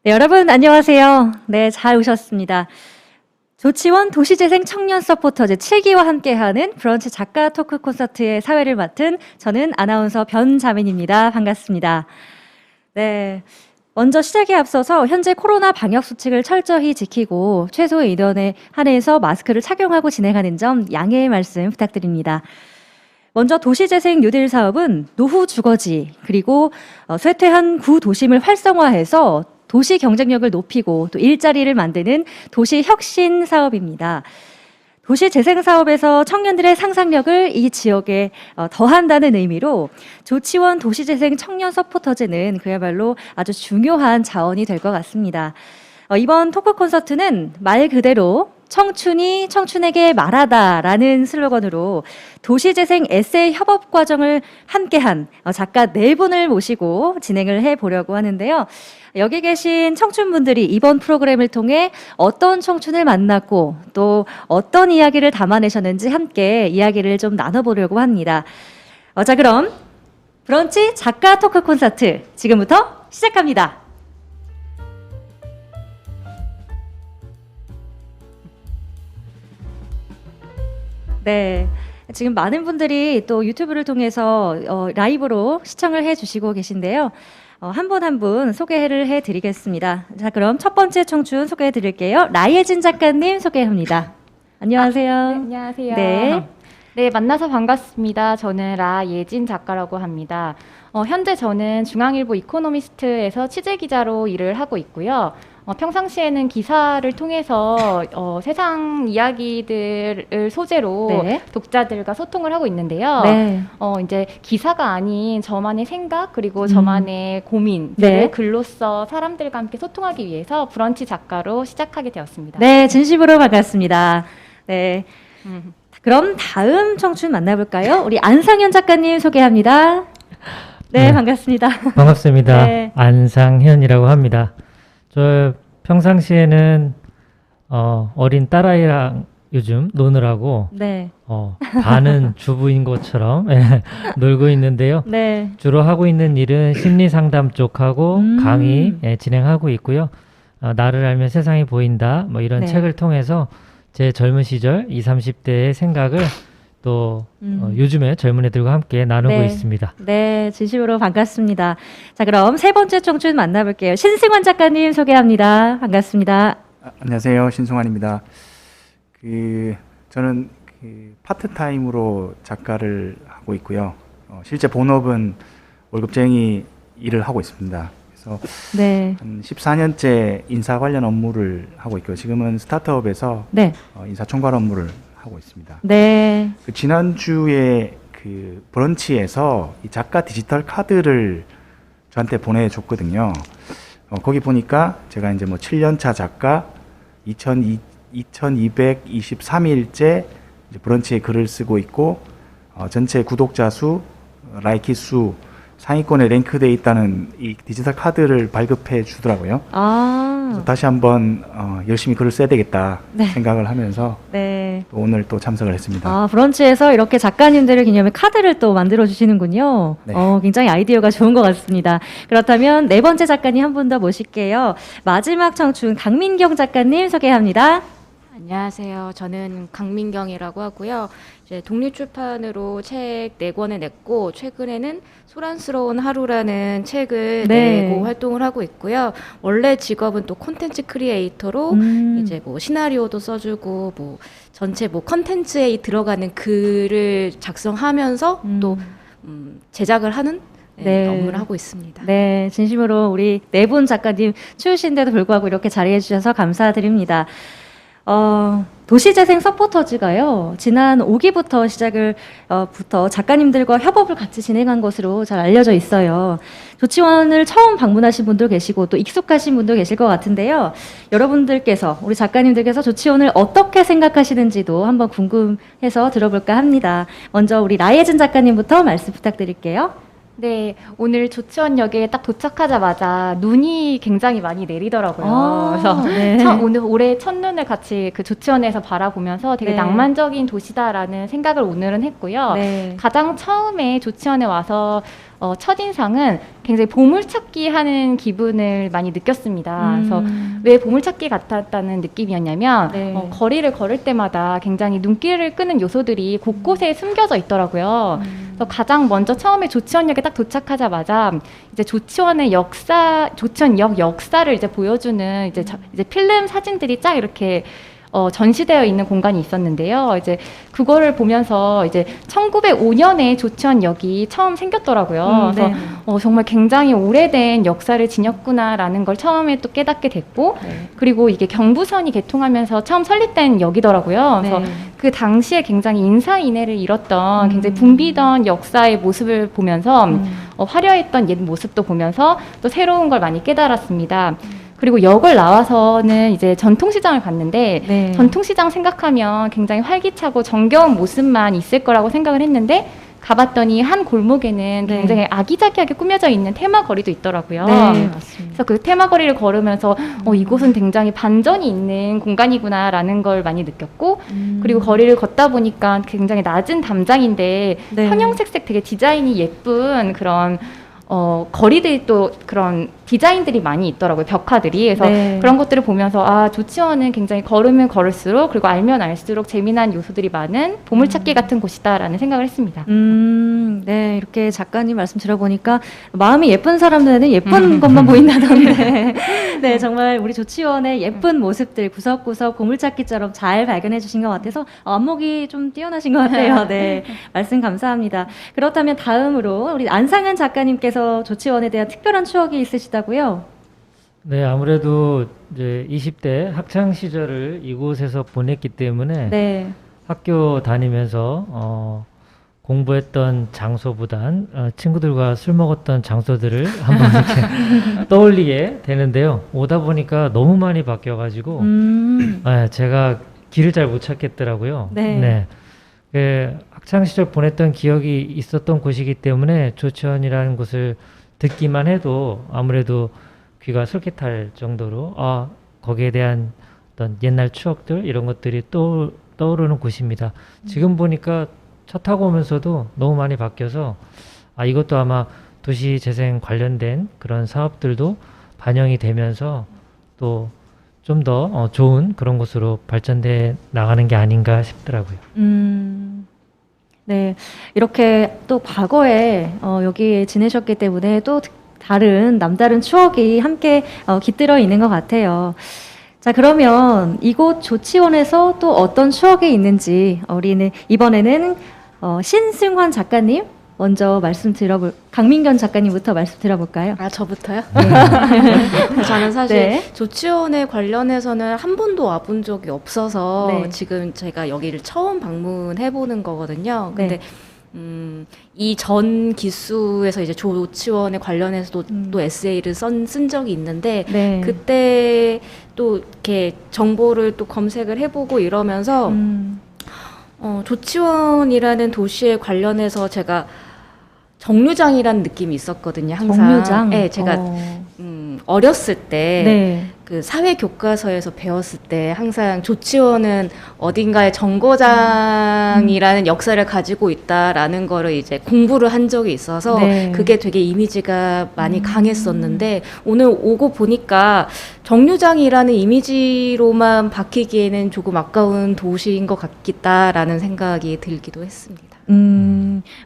네, 여러분 안녕하세요. 네, 잘 오셨습니다. 조치원 도시재생 청년 서포터즈 7기와 함께하는 브런치 작가 토크 콘서트의 사회를 맡은 저는 아나운서 변자민입니다. 반갑습니다. 네, 먼저 시작에 앞서서 현재 코로나 방역 수칙을 철저히 지키고 최소의 인원에 한해서 마스크를 착용하고 진행하는 점 양해의 말씀 부탁드립니다. 먼저 도시재생 뉴딜 사업은 노후 주거지 그리고 쇠퇴한 구도심을 활성화해서 도시 경쟁력을 높이고 또 일자리를 만드는 도시 혁신 사업입니다. 도시 재생 사업에서 청년들의 상상력을 이 지역에 더한다는 의미로 조치원 도시재생 청년 서포터즈는 그야말로 아주 중요한 자원이 될 것 같습니다. 이번 토크 콘서트는 말 그대로 청춘이 청춘에게 말하다라는 슬로건으로 도시재생 에세이 협업 과정을 함께한 작가 4분을 모시고 진행을 해보려고 하는데요. 여기 계신 청춘분들이 이번 프로그램을 통해 어떤 청춘을 만났고 또 어떤 이야기를 담아내셨는지 함께 이야기를 좀 나눠보려고 합니다. 자, 그럼 브런치 작가 토크 콘서트 지금부터 시작합니다. 네. 지금 많은 분들이 또 유튜브를 통해서 라이브로 시청을 해주시고 계신데요. 한 분 한 분 소개를 해드리겠습니다. 자, 그럼 첫 번째 청춘 소개해드릴게요. 라예진 작가님 소개합니다. 안녕하세요. 네, 안녕하세요. 네. 네, 만나서 반갑습니다. 저는 라예진 작가라고 합니다. 현재 저는 중앙일보 이코노미스트에서 취재기자로 일을 하고 있고요. 평상시에는 기사를 통해서 세상 이야기들을 소재로 네. 독자들과 소통을 하고 있는데요. 네. 이제 기사가 아닌 저만의 생각 그리고 저만의 고민들을 네. 글로써 사람들과 함께 소통하기 위해서 브런치 작가로 시작하게 되었습니다. 네, 진심으로 반갑습니다. 네. 그럼 다음 청춘 만나볼까요? 우리 안상현 작가님 소개합니다. 네, 네. 반갑습니다. 반갑습니다. 네. 안상현이라고 합니다. 저 평상시에는 어린 딸아이랑 요즘 노느라고 네. 반은 주부인 것처럼 놀고 있는데요. 네. 주로 하고 있는 일은 심리 상담 쪽하고 강의 진행하고 있고요. 나를 알면 세상이 보인다 뭐 이런 네. 책을 통해서 제 젊은 시절 20, 30대의 생각을 또 요즘에 젊은 애들과 함께 나누고 네. 있습니다. 네, 진심으로 반갑습니다. 자, 그럼 세 번째 청춘 만나볼게요. 신승환 작가님 소개합니다. 반갑습니다. 안녕하세요. 신승환입니다. 저는 파트타임으로 작가를 하고 있고요. 실제 본업은 월급쟁이 일을 하고 있습니다. 그래서 네. 한 14년째 인사 관련 업무를 하고 있고요. 지금은 스타트업에서 네. 인사총괄 업무를 하고 있습니다. 네. 지난주에 브런치에서 이 작가 디지털 카드를 저한테 보내줬거든요. 거기 보니까 제가 이제 뭐 7년차 작가 2223일째 브런치에 글을 쓰고 있고 전체 구독자 수, 라이키 수 상위권에 랭크되어 있다는 이 디지털 카드를 발급해 주더라고요. 그래서 다시 한번 열심히 글을 써야 되겠다 네. 생각을 하면서 네. 또 오늘 또 참석을 했습니다. 브런치에서 이렇게 작가님들을 기념해 카드를 또 만들어 주시는군요. 네. 굉장히 아이디어가 좋은 것 같습니다. 그렇다면 네 번째 작가님 한 분 더 모실게요. 마지막 청춘 강민경 작가님 소개합니다. 안녕하세요. 저는 강민경이라고 하고요. 이제 독립출판으로 책 4권을 냈고 최근에는 소란스러운 하루라는 책을 네. 내고 활동을 하고 있고요. 원래 직업은 또 콘텐츠 크리에이터로 이제 뭐 시나리오도 써주고 뭐 전체 뭐 컨텐츠에 들어가는 글을 작성하면서 또 제작을 하는 네. 업무를 하고 있습니다. 네, 진심으로 우리 네 분 작가님 추우신데도 불구하고 이렇게 자리해 주셔서 감사드립니다. 도시재생 서포터즈가요, 지난 5기부터 부터 작가님들과 협업을 같이 진행한 것으로 잘 알려져 있어요. 조치원을 처음 방문하신 분도 계시고 또 익숙하신 분도 계실 것 같은데요. 여러분들께서, 우리 작가님들께서 조치원을 어떻게 생각하시는지도 한번 궁금해서 들어볼까 합니다. 먼저 우리 라예진 작가님부터 말씀 부탁드릴게요. 네, 오늘 조치원역에 딱 도착하자마자 눈이 굉장히 많이 내리더라고요. 그래서 네. 오늘 올해 첫눈을 같이 그 조치원에서 바라보면서 되게 네. 낭만적인 도시다라는 생각을 오늘은 했고요. 네. 가장 처음에 조치원에 와서 첫인상은 굉장히 보물찾기 하는 기분을 많이 느꼈습니다. 그래서 왜 보물찾기 같았다는 느낌이었냐면 네. 거리를 걸을 때마다 굉장히 눈길을 끄는 요소들이 곳곳에 숨겨져 있더라고요. 그래서 가장 먼저 처음에 조치원역에 딱 도착하자마자 이제 조치원의 조치원역 역사를 이제 보여주는 이제 필름 사진들이 쫙 이렇게 전시되어 있는 공간이 있었는데요. 이제 그거를 보면서 이제 1905년에 조치원역이 처음 생겼더라고요. 그래서 네. 정말 굉장히 오래된 역사를 지녔구나라는 걸 처음에 또 깨닫게 됐고, 네. 그리고 이게 경부선이 개통하면서 처음 설립된 역이더라고요. 그래서 네. 그 당시에 굉장히 인사인해를 잃었던 굉장히 붐비던 역사의 모습을 보면서 화려했던 옛 모습도 보면서 또 새로운 걸 많이 깨달았습니다. 그리고 역을 나와서는 이제 전통시장을 갔는데 네. 전통시장 생각하면 굉장히 활기차고 정겨운 모습만 있을 거라고 생각을 했는데 가봤더니 한 골목에는 네. 굉장히 아기자기하게 꾸며져 있는 테마거리도 있더라고요. 네, 맞습니다. 그래서 그 테마거리를 걸으면서 이곳은 굉장히 반전이 있는 공간이구나라는 걸 많이 느꼈고 그리고 거리를 걷다 보니까 굉장히 낮은 담장인데 네. 형형색색 되게 디자인이 예쁜 그런 거리들이 또 그런 디자인들이 많이 있더라고요. 벽화들이. 그래서 네. 그런 것들을 보면서 조치원은 굉장히 걸으면 걸을수록 그리고 알면 알수록 재미난 요소들이 많은 보물찾기 같은 곳이다라는 생각을 했습니다. 네, 이렇게 작가님 말씀 들어보니까 마음이 예쁜 사람들은 예쁜 것만 보인다던데, 네, 정말 우리 조치원의 예쁜 모습들 구석구석 보물찾기처럼 잘 발견해 주신 것 같아서 안목이 좀 뛰어나신 것 같아요. 네, 말씀 감사합니다. 그렇다면 다음으로 우리 안상은 작가님께서 조치원에 대한 특별한 추억이 있으시다고요? 네, 아무래도 이제 20대 학창 시절을 이곳에서 보냈기 때문에 네, 학교 다니면서 공부했던 장소보단 친구들과 술 먹었던 장소들을 한번 이렇게 떠올리게 되는데요. 오다 보니까 너무 많이 바뀌어가지고 제가 길을 잘 못 찾겠더라고요. 네. 학창 시절 보냈던 기억이 있었던 곳이기 때문에 조치원이라는 곳을 듣기만 해도 아무래도 귀가 솔깃할 정도로 거기에 대한 어떤 옛날 추억들 이런 것들이 떠오르는 곳입니다. 지금 보니까 차 타고 오면서도 너무 많이 바뀌어서 이것도 아마 도시재생 관련된 그런 사업들도 반영이 되면서 또 좀 더 좋은 그런 곳으로 발전돼 나가는 게 아닌가 싶더라고요. 네, 이렇게 또 과거에 여기에 지내셨기 때문에 또 다른 남다른 추억이 함께 깃들어 있는 것 같아요. 자, 그러면 이곳 조치원에서 또 어떤 추억이 있는지 우리는 이번에는 신승환 작가님 먼저 강민견 작가님부터 말씀 들어볼까요? 저부터요? 저는 사실 네. 조치원에 관련해서는 한 번도 와본 적이 없어서 네. 지금 제가 여기를 처음 방문해보는 거거든요. 네. 근데 이 전 기수에서 이제 조치원에 관련해서도 또 에세이를 쓴 적이 있는데 네. 그때 또 이렇게 정보를 또 검색을 해보고 이러면서 조치원이라는 도시에 관련해서 제가 정류장이라는 느낌이 있었거든요. 항상. 정류장? 네, 제가 어렸을 때 네. 그 사회 교과서에서 배웠을 때 항상 조치원은 어딘가에 정거장이라는 역사를 가지고 있다라는 거를 이제 공부를 한 적이 있어서 네. 그게 되게 이미지가 많이 강했었는데 오늘 오고 보니까 정류장이라는 이미지로만 박히기에는 조금 아까운 도시인 것 같겠다라는 생각이 들기도 했습니다.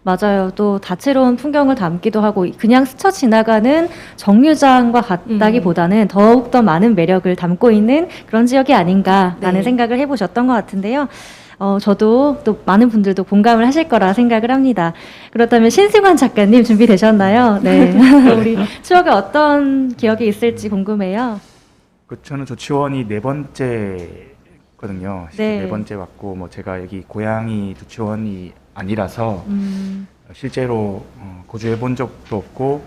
맞아요. 또 다채로운 풍경을 담기도 하고 그냥 스쳐 지나가는 정류장과 같다기보다는 더욱더 많은 매력을 담고 있는 그런 지역이 아닌가라는 네. 생각을 해보셨던 것 같은데요. 저도 또 많은 분들도 공감을 하실 거라 생각을 합니다. 그렇다면 신승환 작가님 준비되셨나요? 네. 우리 추억에 어떤 기억이 있을지 궁금해요. 저는 조치원이 4번째거든요. 네. 4번째 왔고 제가 여기 고향이 조치원이 아니라서 실제로 거주해 본 적도 없고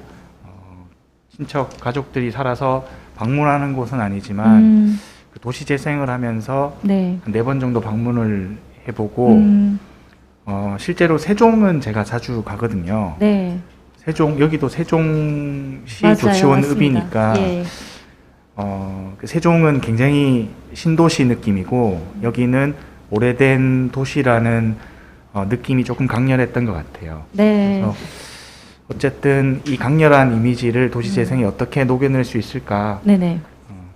친척 가족들이 살아서 방문하는 곳은 아니지만 그 도시 재생을 하면서 네. 한 4번 정도 방문을 해보고 실제로 세종은 제가 자주 가거든요. 네. 여기도 세종시 맞아요. 조치원 맞습니다. 읍이니까 예. 그 세종은 굉장히 신도시 느낌이고 여기는 오래된 도시라는 느낌이 조금 강렬했던 것 같아요. 네. 그래서 어쨌든 이 강렬한 이미지를 도시재생에 어떻게 녹여낼 수 있을까 네네.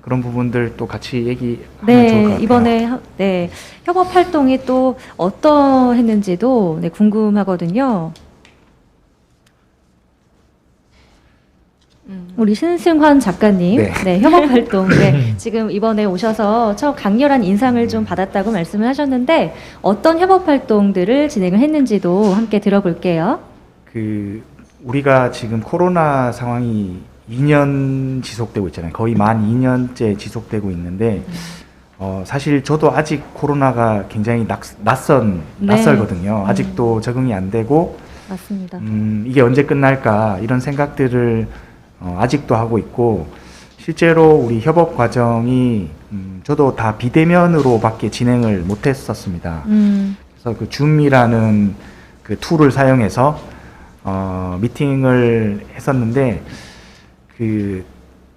그런 부분들 또 같이 얘기하면 좋을 것 네, 같아요. 이번에 네, 협업 활동이 또 어떠했는지도 네, 궁금하거든요. 우리 신승환 작가님, 네. 네, 협업 활동, 네, 지금 이번에 오셔서 처음 강렬한 인상을 좀 받았다고 말씀을 하셨는데 어떤 협업 활동들을 진행을 했는지도 함께 들어볼게요. 그 우리가 지금 코로나 상황이 2년 지속되고 있잖아요. 거의 만 2년째 지속되고 있는데 사실 저도 아직 코로나가 굉장히 낯설거든요. 네. 아직도 적응이 안 되고 맞습니다. 이게 언제 끝날까 이런 생각들을 아직도 하고 있고 실제로 우리 협업 과정이 저도 다 비대면으로밖에 진행을 못했었습니다. 그래서 그 줌이라는 그 툴을 사용해서 미팅을 했었는데 그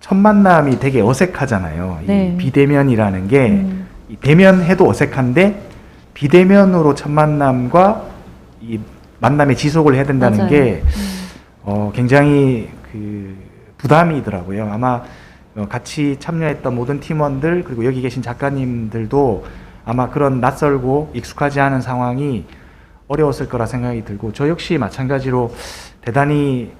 첫 만남이 되게 어색하잖아요. 네. 이 비대면이라는 게 이 대면해도 어색한데 비대면으로 첫 만남과 이 만남의 지속을 해야 된다는 맞아요. 게 굉장히 그 부담이더라고요. 아마 같이 참여했던 모든 팀원들 그리고 여기 계신 작가님들도 아마 그런 낯설고 익숙하지 않은 상황이 어려웠을 거라 생각이 들고 저 역시 마찬가지로 대단히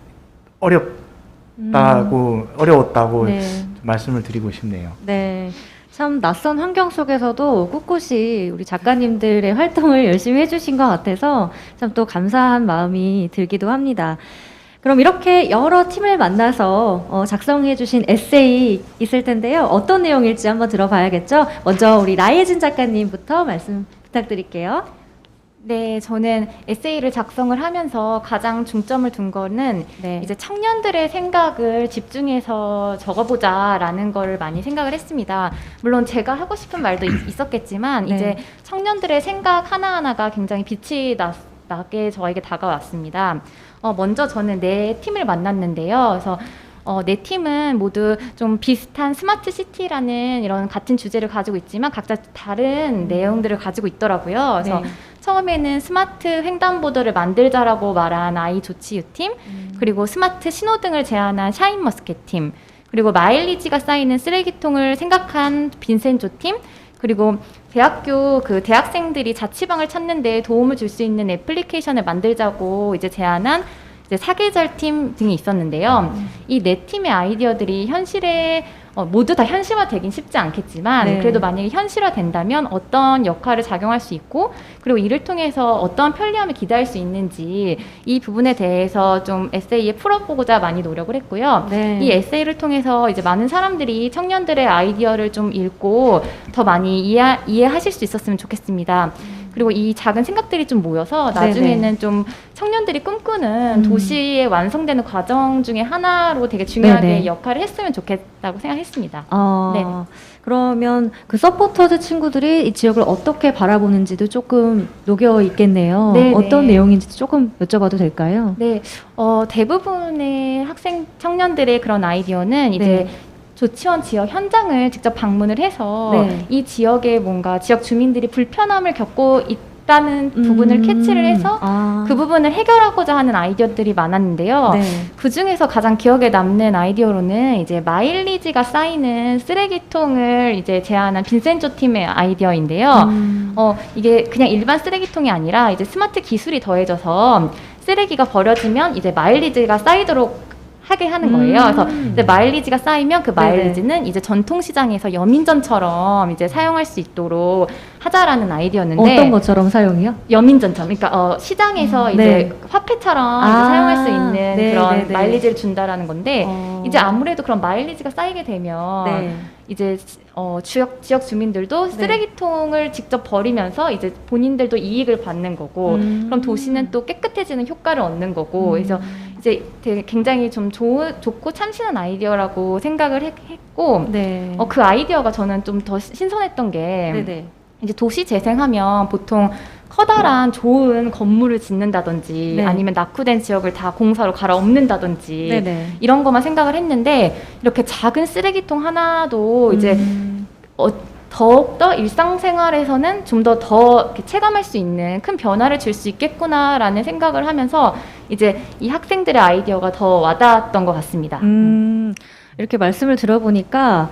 어려웠다고 네. 말씀을 드리고 싶네요. 네. 참 낯선 환경 속에서도 꿋꿋이 우리 작가님들의 활동을 열심히 해주신 것 같아서 참 또 감사한 마음이 들기도 합니다. 그럼 이렇게 여러 팀을 만나서 작성해주신 에세이 있을 텐데요. 어떤 내용일지 한번 들어봐야겠죠? 먼저 우리 라이진 작가님부터 말씀 부탁드릴게요. 네, 저는 에세이를 작성을 하면서 가장 중점을 둔 거는 네. 이제 청년들의 생각을 집중해서 적어보자라는 걸 많이 생각을 했습니다. 물론 제가 하고 싶은 말도 있었겠지만 네. 이제 청년들의 생각 하나하나가 굉장히 빛이 나게 저에게 다가왔습니다. 먼저 저는 네 팀을 만났는데요. 그래서 네 팀은 모두 좀 비슷한 스마트 시티라는 이런 같은 주제를 가지고 있지만 각자 다른 내용들을 가지고 있더라고요. 그래서 네. 처음에는 스마트 횡단보도를 만들자라고 말한 아이 조치유 팀, 그리고 스마트 신호등을 제안한 샤인머스켓 팀, 그리고 마일리지가 쌓이는 쓰레기통을 생각한 빈센조 팀, 그리고 대학교 그 대학생들이 자취방을 찾는 데 도움을 줄 수 있는 애플리케이션을 만들자고 이제 제안한 이제 사계절 팀 등이 있었는데요. 이 네 팀의 아이디어들이 현실에 모두 다 현실화되긴 쉽지 않겠지만 네. 그래도 만약에 현실화된다면 어떤 역할을 작용할 수 있고 그리고 이를 통해서 어떤 편리함을 기대할 수 있는지 이 부분에 대해서 좀 에세이에 풀어보고자 많이 노력을 했고요. 네. 이 에세이를 통해서 이제 많은 사람들이 청년들의 아이디어를 좀 읽고 더 많이 이해하실 수 있었으면 좋겠습니다. 그리고 이 작은 생각들이 좀 모여서 나중에는 네네. 좀 청년들이 꿈꾸는 도시의 완성되는 과정 중에 하나로 되게 중요하게 네네. 역할을 했으면 좋겠다고 생각했습니다. 네. 그러면 그 서포터즈 친구들이 이 지역을 어떻게 바라보는지도 조금 녹여 있겠네요. 네네. 어떤 내용인지 조금 여쭤봐도 될까요? 네, 대부분의 학생 청년들의 그런 아이디어는 이제 네. 조치원 지역 현장을 직접 방문을 해서 네. 이 지역에 뭔가 지역 주민들이 불편함을 겪고 있다는 부분을 캐치를 해서 그 부분을 해결하고자 하는 아이디어들이 많았는데요. 네. 그 중에서 가장 기억에 남는 아이디어로는 이제 마일리지가 쌓이는 쓰레기통을 이제 제안한 빈센조 팀의 아이디어인데요. 이게 그냥 일반 쓰레기통이 아니라 이제 스마트 기술이 더해져서 쓰레기가 버려지면 이제 마일리지가 쌓이도록 하게 하는 거예요. 그래서 이제 마일리지가 쌓이면 그 마일리지는 이제 전통시장에서 여민전처럼 이제 사용할 수 있도록 하자라는 아이디어였는데 어떤 것처럼 사용이요? 여민전처럼 그러니까 시장에서 이제 네. 화폐처럼 이제 사용할 수 있는 네, 그런 네, 네. 마일리지를 준다라는 건데 이제 아무래도 그런 마일리지가 쌓이게 되면 네. 이제 지역 주민들도 쓰레기통을 직접 버리면서 이제 본인들도 이익을 받는 거고 그럼 도시는 또 깨끗해지는 효과를 얻는 거고 그래서 이제 되게 굉장히 좀 좋고 참신한 아이디어라고 생각을 했고 네. 그 아이디어가 저는 좀 더 신선했던 게 네네. 이제 도시 재생하면 보통 커다란 좋은 건물을 짓는다든지 네. 아니면 낙후된 지역을 다 공사로 갈아엎는다든지 네네. 이런 것만 생각을 했는데 이렇게 작은 쓰레기통 하나도 이제 더욱더 일상생활에서는 좀 더 체감할 수 있는 큰 변화를 줄 수 있겠구나라는 생각을 하면서 이제 이 학생들의 아이디어가 더 와닿았던 것 같습니다. 이렇게 말씀을 들어보니까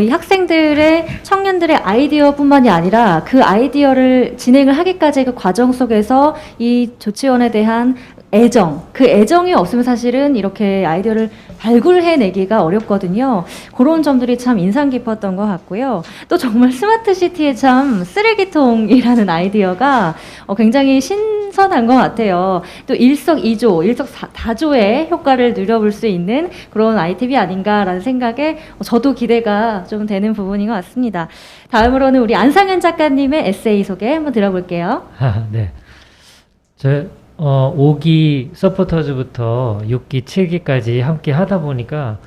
이 학생들의 청년들의 아이디어뿐만이 아니라 그 아이디어를 진행을 하기까지의 그 과정 속에서 이 조치원에 대한 애정, 그 애정이 없으면 사실은 이렇게 아이디어를 발굴해내기가 어렵거든요. 그런 점들이 참 인상 깊었던 것 같고요. 또 정말 스마트시티의 참 쓰레기통이라는 아이디어가 굉장히 신선한 것 같아요. 또 일석이조, 일석다조의 효과를 누려볼 수 있는 그런 아이템이 아닌가라는 생각에 저도 기대가 좀 되는 부분인 것 같습니다. 다음으로는 우리 안상현 작가님의 에세이 소개 한번 들어볼게요. 네. 5기 서포터즈부터 6기, 7기까지 함께 하다 보니까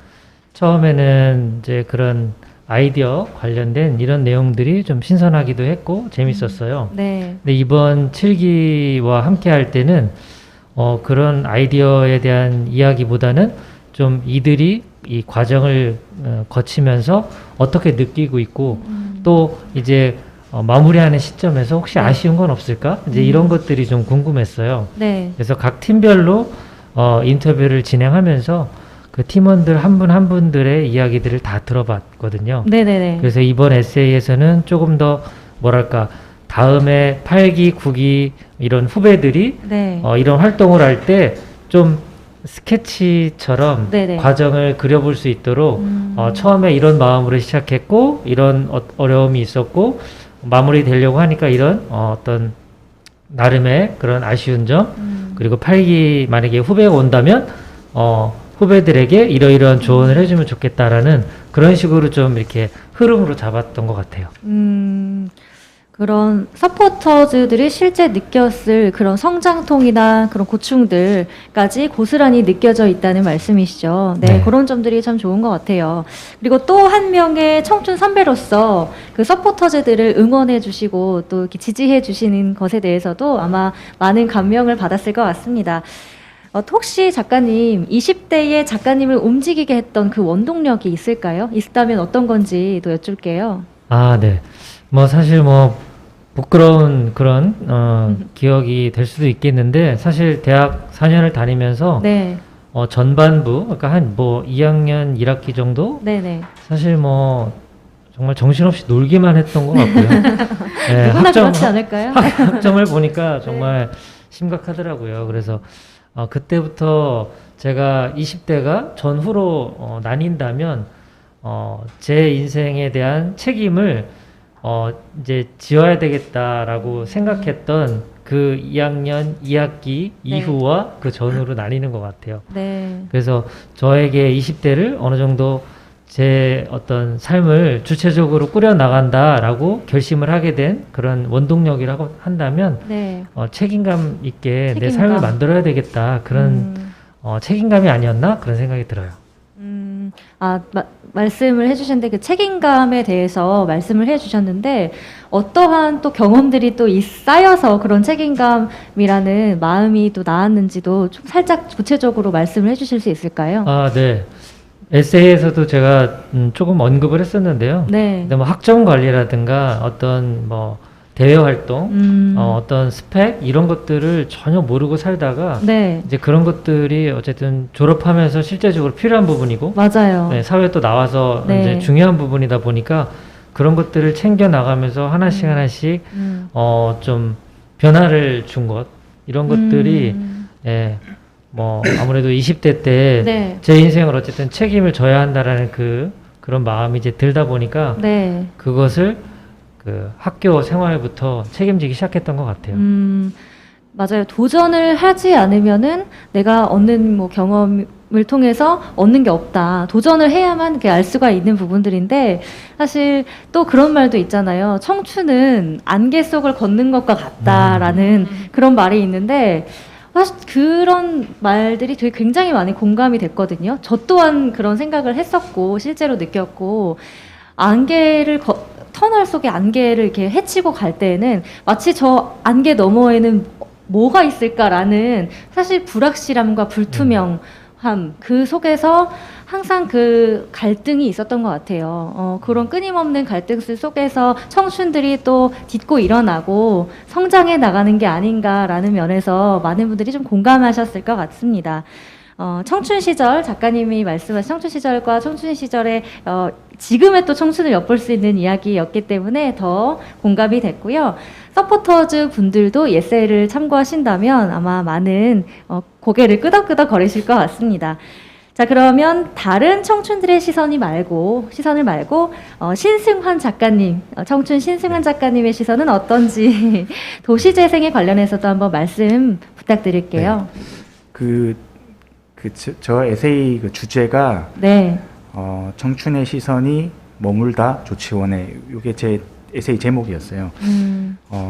처음에는 이제 그런 아이디어 관련된 이런 내용들이 좀 신선하기도 했고 재밌었어요. 네. 근데 이번 7기와 함께 할 때는 그런 아이디어에 대한 이야기보다는 좀 이들이 이 과정을 거치면서 어떻게 느끼고 있고 또 이제 마무리하는 시점에서 혹시 네. 아쉬운 건 없을까? 이제 이런 것들이 좀 궁금했어요. 네. 그래서 각 팀별로 인터뷰를 진행하면서 그 팀원들 한 분 한 분들의 이야기들을 다 들어봤거든요. 네네네. 그래서 이번 에세이에서는 조금 더 뭐랄까 다음에 8기, 9기 이런 후배들이 네. 이런 활동을 할 때 좀 스케치처럼 네네. 과정을 그려볼 수 있도록 처음에 이런 마음으로 시작했고 이런 어려움이 있었고 마무리되려고 하니까 이런 어떤 나름의 그런 아쉬운 점 그리고 8기 만약에 후배가 온다면 후배들에게 이러이러한 조언을 해주면 좋겠다라는 그런 식으로 좀 이렇게 흐름으로 잡았던 것 같아요. 그런 서포터즈들이 실제 느꼈을 그런 성장통이나 그런 고충들까지 고스란히 느껴져 있다는 말씀이시죠. 네, 네. 그런 점들이 참 좋은 것 같아요. 그리고 또 한 명의 청춘 선배로서 그 서포터즈들을 응원해 주시고 또 이렇게 지지해 주시는 것에 대해서도 아마 많은 감명을 받았을 것 같습니다. 혹시 작가님, 20대의 작가님을 움직이게 했던 그 원동력이 있을까요? 있다면 어떤 건지 또 여쭐게요. 아, 네. 뭐 사실 뭐 부끄러운 그런 기억이 될 수도 있겠는데 사실 대학 4년을 다니면서 네, 전반부 그러니까 한 뭐 2학년 1학기 정도 네네. 사실 뭐 정말 정신없이 놀기만 했던 것 같고요. 네, 누구나 그렇지 않을까요? 학점을 보니까 정말 심각하더라고요. 그래서 그때부터 제가 20대가 전후로 나뉜다면 제 인생에 대한 책임을 이제 지어야 되겠다라고 생각했던 그 2학년 2학기 이후와 그 전후로 나뉘는 것 같아요. 네. 그래서 저에게 20대를 어느 정도 제 어떤 삶을 주체적으로 꾸려나간다라고 결심을 하게 된 그런 원동력이라고 한다면 네. 책임감 있게 내 책임감. 삶을 만들어야 되겠다 그런 책임감이 아니었나 그런 생각이 들어요. 말씀을 해주셨는데 그 책임감에 대해서 말씀을 해주셨는데 어떠한 또 경험들이 또 쌓여서 그런 책임감이라는 마음이 또 나왔는지도 좀 살짝 구체적으로 말씀을 해주실 수 있을까요? 아, 네. 에세이에서도 제가 조금 언급을 했었는데요. 네. 근데 뭐 학점 관리라든가 어떤 뭐 대외 활동, 어떤 스펙 이런 것들을 전혀 모르고 살다가 네. 이제 그런 것들이 어쨌든 졸업하면서 실제적으로 필요한 부분이고 맞아요. 네, 사회에 또 나와서 네. 이제 중요한 부분이다 보니까 그런 것들을 챙겨 나가면서 하나씩 하나씩 좀 변화를 준 것 이런 것들이 예, 뭐 아무래도 20대 때 제 네. 인생을 어쨌든 책임을 져야 한다라는 그런 마음이 이제 들다 보니까 네. 그것을 그 학교 생활부터 책임지기 시작했던 것 같아요. 맞아요. 도전을 하지 않으면은 내가 얻는 뭐 경험을 통해서 얻는 게 없다. 도전을 해야만 이렇게 알 수가 있는 부분들인데 사실 또 그런 말도 있잖아요. 청춘은 안개 속을 걷는 것과 같다라는 그런 말이 있는데 사실 그런 말들이 되게 굉장히 많이 공감이 됐거든요. 저 또한 그런 생각을 했었고 실제로 느꼈고 터널 속의 안개를 이렇게 헤치고 갈 때에는 마치 저 안개 너머에는 뭐가 있을까라는 사실 불확실함과 불투명함 그 속에서 항상 그 갈등이 있었던 것 같아요. 그런 끊임없는 갈등 속에서 청춘들이 또 딛고 일어나고 성장해 나가는 게 아닌가라는 면에서 많은 분들이 좀 공감하셨을 것 같습니다. 청춘 시절, 작가님이 말씀하신 청춘 시절과 청춘 시절의 지금의 또 청춘을 엿볼 수 있는 이야기였기 때문에 더 공감이 됐고요. 서포터즈 분들도 에세이를 참고하신다면 아마 많은 고개를 끄덕끄덕 거리실 것 같습니다. 자, 그러면 다른 청춘들의 시선을 말고 신승환 작가님, 청춘 신승환 작가님의 시선은 어떤지 도시재생에 관련해서도 한번 말씀 부탁드릴게요. 저 에세이 그 주제가 네. 청춘의 시선이 머물다 조치원에, 이게 제 에세이 제목이었어요.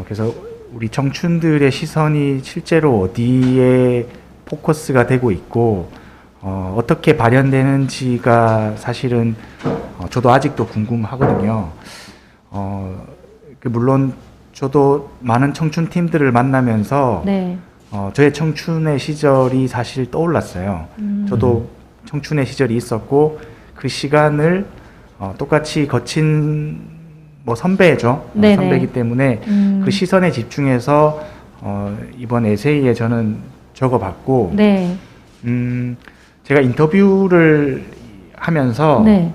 그래서 우리 청춘들의 시선이 실제로 어디에 포커스가 되고 있고 어떻게 발현되는지가 사실은 저도 아직도 궁금하거든요. 물론 저도 많은 청춘 팀들을 만나면서 네. 저의 청춘의 시절이 사실 떠올랐어요. 저도 청춘의 시절이 있었고 그 시간을 똑같이 거친 선배죠. 네네. 선배이기 때문에 그 시선에 집중해서 이번 에세이에 저는 적어봤고, 네. 제가 인터뷰를 하면서 네.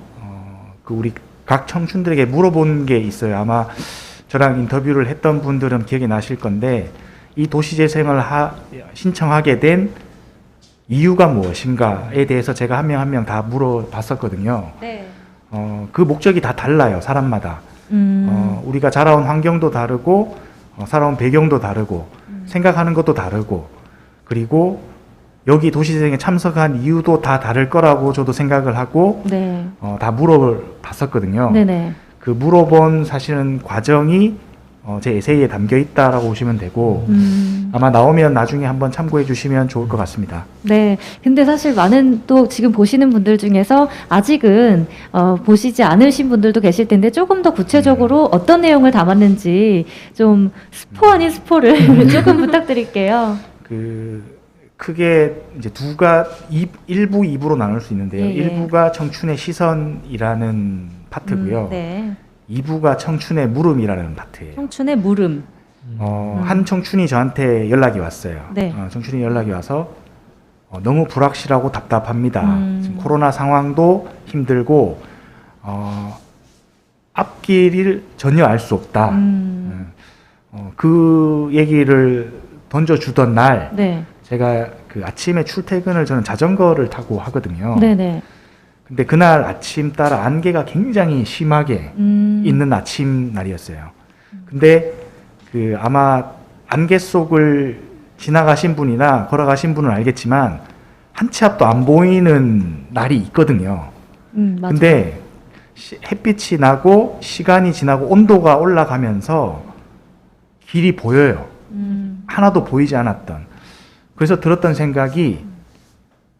우리 각 청춘들에게 물어본 게 있어요. 아마 저랑 인터뷰를 했던 분들은 기억이 나실 건데, 이 도시재생을 신청하게 된 이유가 무엇인가에 대해서 제가 한 명 한 명 다 물어봤었거든요. 네. 그 목적이 다 달라요, 사람마다. 우리가 자라온 환경도 다르고, 살아온 배경도 다르고, 생각하는 것도 다르고, 그리고 여기 도시재생에 참석한 이유도 다 다를 거라고 저도 생각을 하고, 네. 다 물어봤었거든요. 네네. 그 물어본 사실은 과정이 제 에세이에 담겨 있다라고 보시면 되고, 아마 나오면 나중에 한번 참고해 주시면 좋을 것 같습니다. 네. 근데 사실 많은 또 지금 보시는 분들 중에서 아직은 보시지 않으신 분들도 계실 텐데 조금 더 구체적으로 어떤 내용을 담았는지 좀 스포 아닌 스포를 조금 부탁드릴게요. 크게 이제 1부, 2부로 나눌 수 있는데요. 예, 예. 1부가 청춘의 시선이라는 파트고요. 네. 2부가 청춘의 물음이라는 파트예요. 청춘의 물음. 한 청춘이 저한테 연락이 왔어요. 네. 청춘이 연락이 와서 너무 불확실하고 답답합니다. 지금 코로나 상황도 힘들고 앞길을 전혀 알 수 없다. 그 얘기를 던져주던 날, 네. 제가 그 아침에 출퇴근을 저는 자전거를 타고 하거든요. 네네. 근데 그날 아침 따라 안개가 굉장히 심하게 있는 아침 날이었어요. 근데 아마 안개 속을 지나가신 분이나 걸어가신 분은 알겠지만 한 치 앞도 안 보이는 날이 있거든요. 맞아요. 근데 햇빛이 나고 시간이 지나고 온도가 올라가면서 길이 보여요. 하나도 보이지 않았던. 그래서 들었던 생각이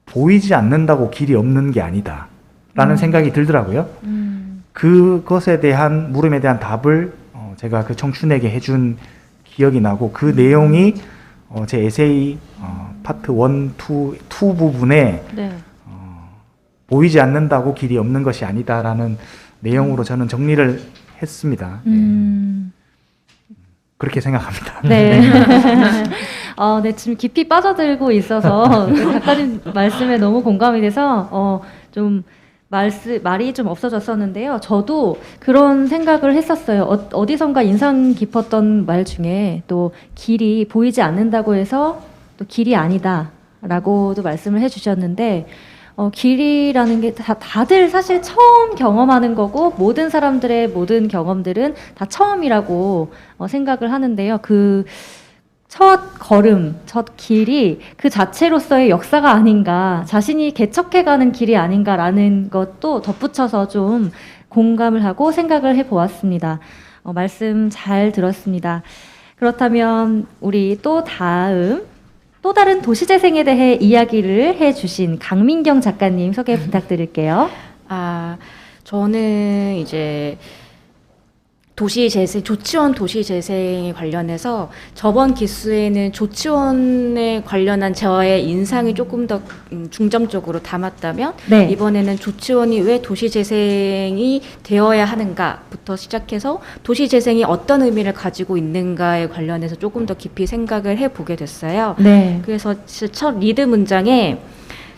보이지 않는다고 길이 없는 게 아니다 라는 생각이 들더라고요. 그것에 대한 물음에 대한 답을 제가 그 청춘에게 해준 기억이 나고, 그 내용이 제 에세이 파트 1, 2 부분에 네. 보이지 않는다고 길이 없는 것이 아니다라는 내용으로 저는 정리를 했습니다. 그렇게 생각합니다. 네. 네, 지금 깊이 빠져들고 있어서 작가님 말씀에 너무 공감이 돼서 좀 말이 좀 없어졌었는데요. 저도 그런 생각을 했었어요. 어디선가 인상 깊었던 말 중에 또 길이 보이지 않는다고 해서 또 길이 아니다라고도 말씀을 해주셨는데, 길이라는 게 다들 사실 처음 경험하는 거고, 모든 사람들의 모든 경험들은 다 처음이라고 생각을 하는데요. 그 첫 걸음, 첫 길이 그 자체로서의 역사가 아닌가, 자신이 개척해가는 길이 아닌가라는 것도 덧붙여서 좀 공감을 하고 생각을 해보았습니다. 말씀 잘 들었습니다. 그렇다면 우리 또 다른 도시재생에 대해 이야기를 해주신 강민경 작가님 소개 부탁드릴게요. 저는 이제 조치원 도시재생에 관련해서 저번 기수에는 조치원에 관련한 저의 인상이 조금 더 중점적으로 담았다면 네. 이번에는 조치원이 왜 도시재생이 되어야 하는가부터 시작해서 도시재생이 어떤 의미를 가지고 있는가에 관련해서 조금 더 깊이 생각을 해보게 됐어요. 네. 그래서 첫 리드 문장에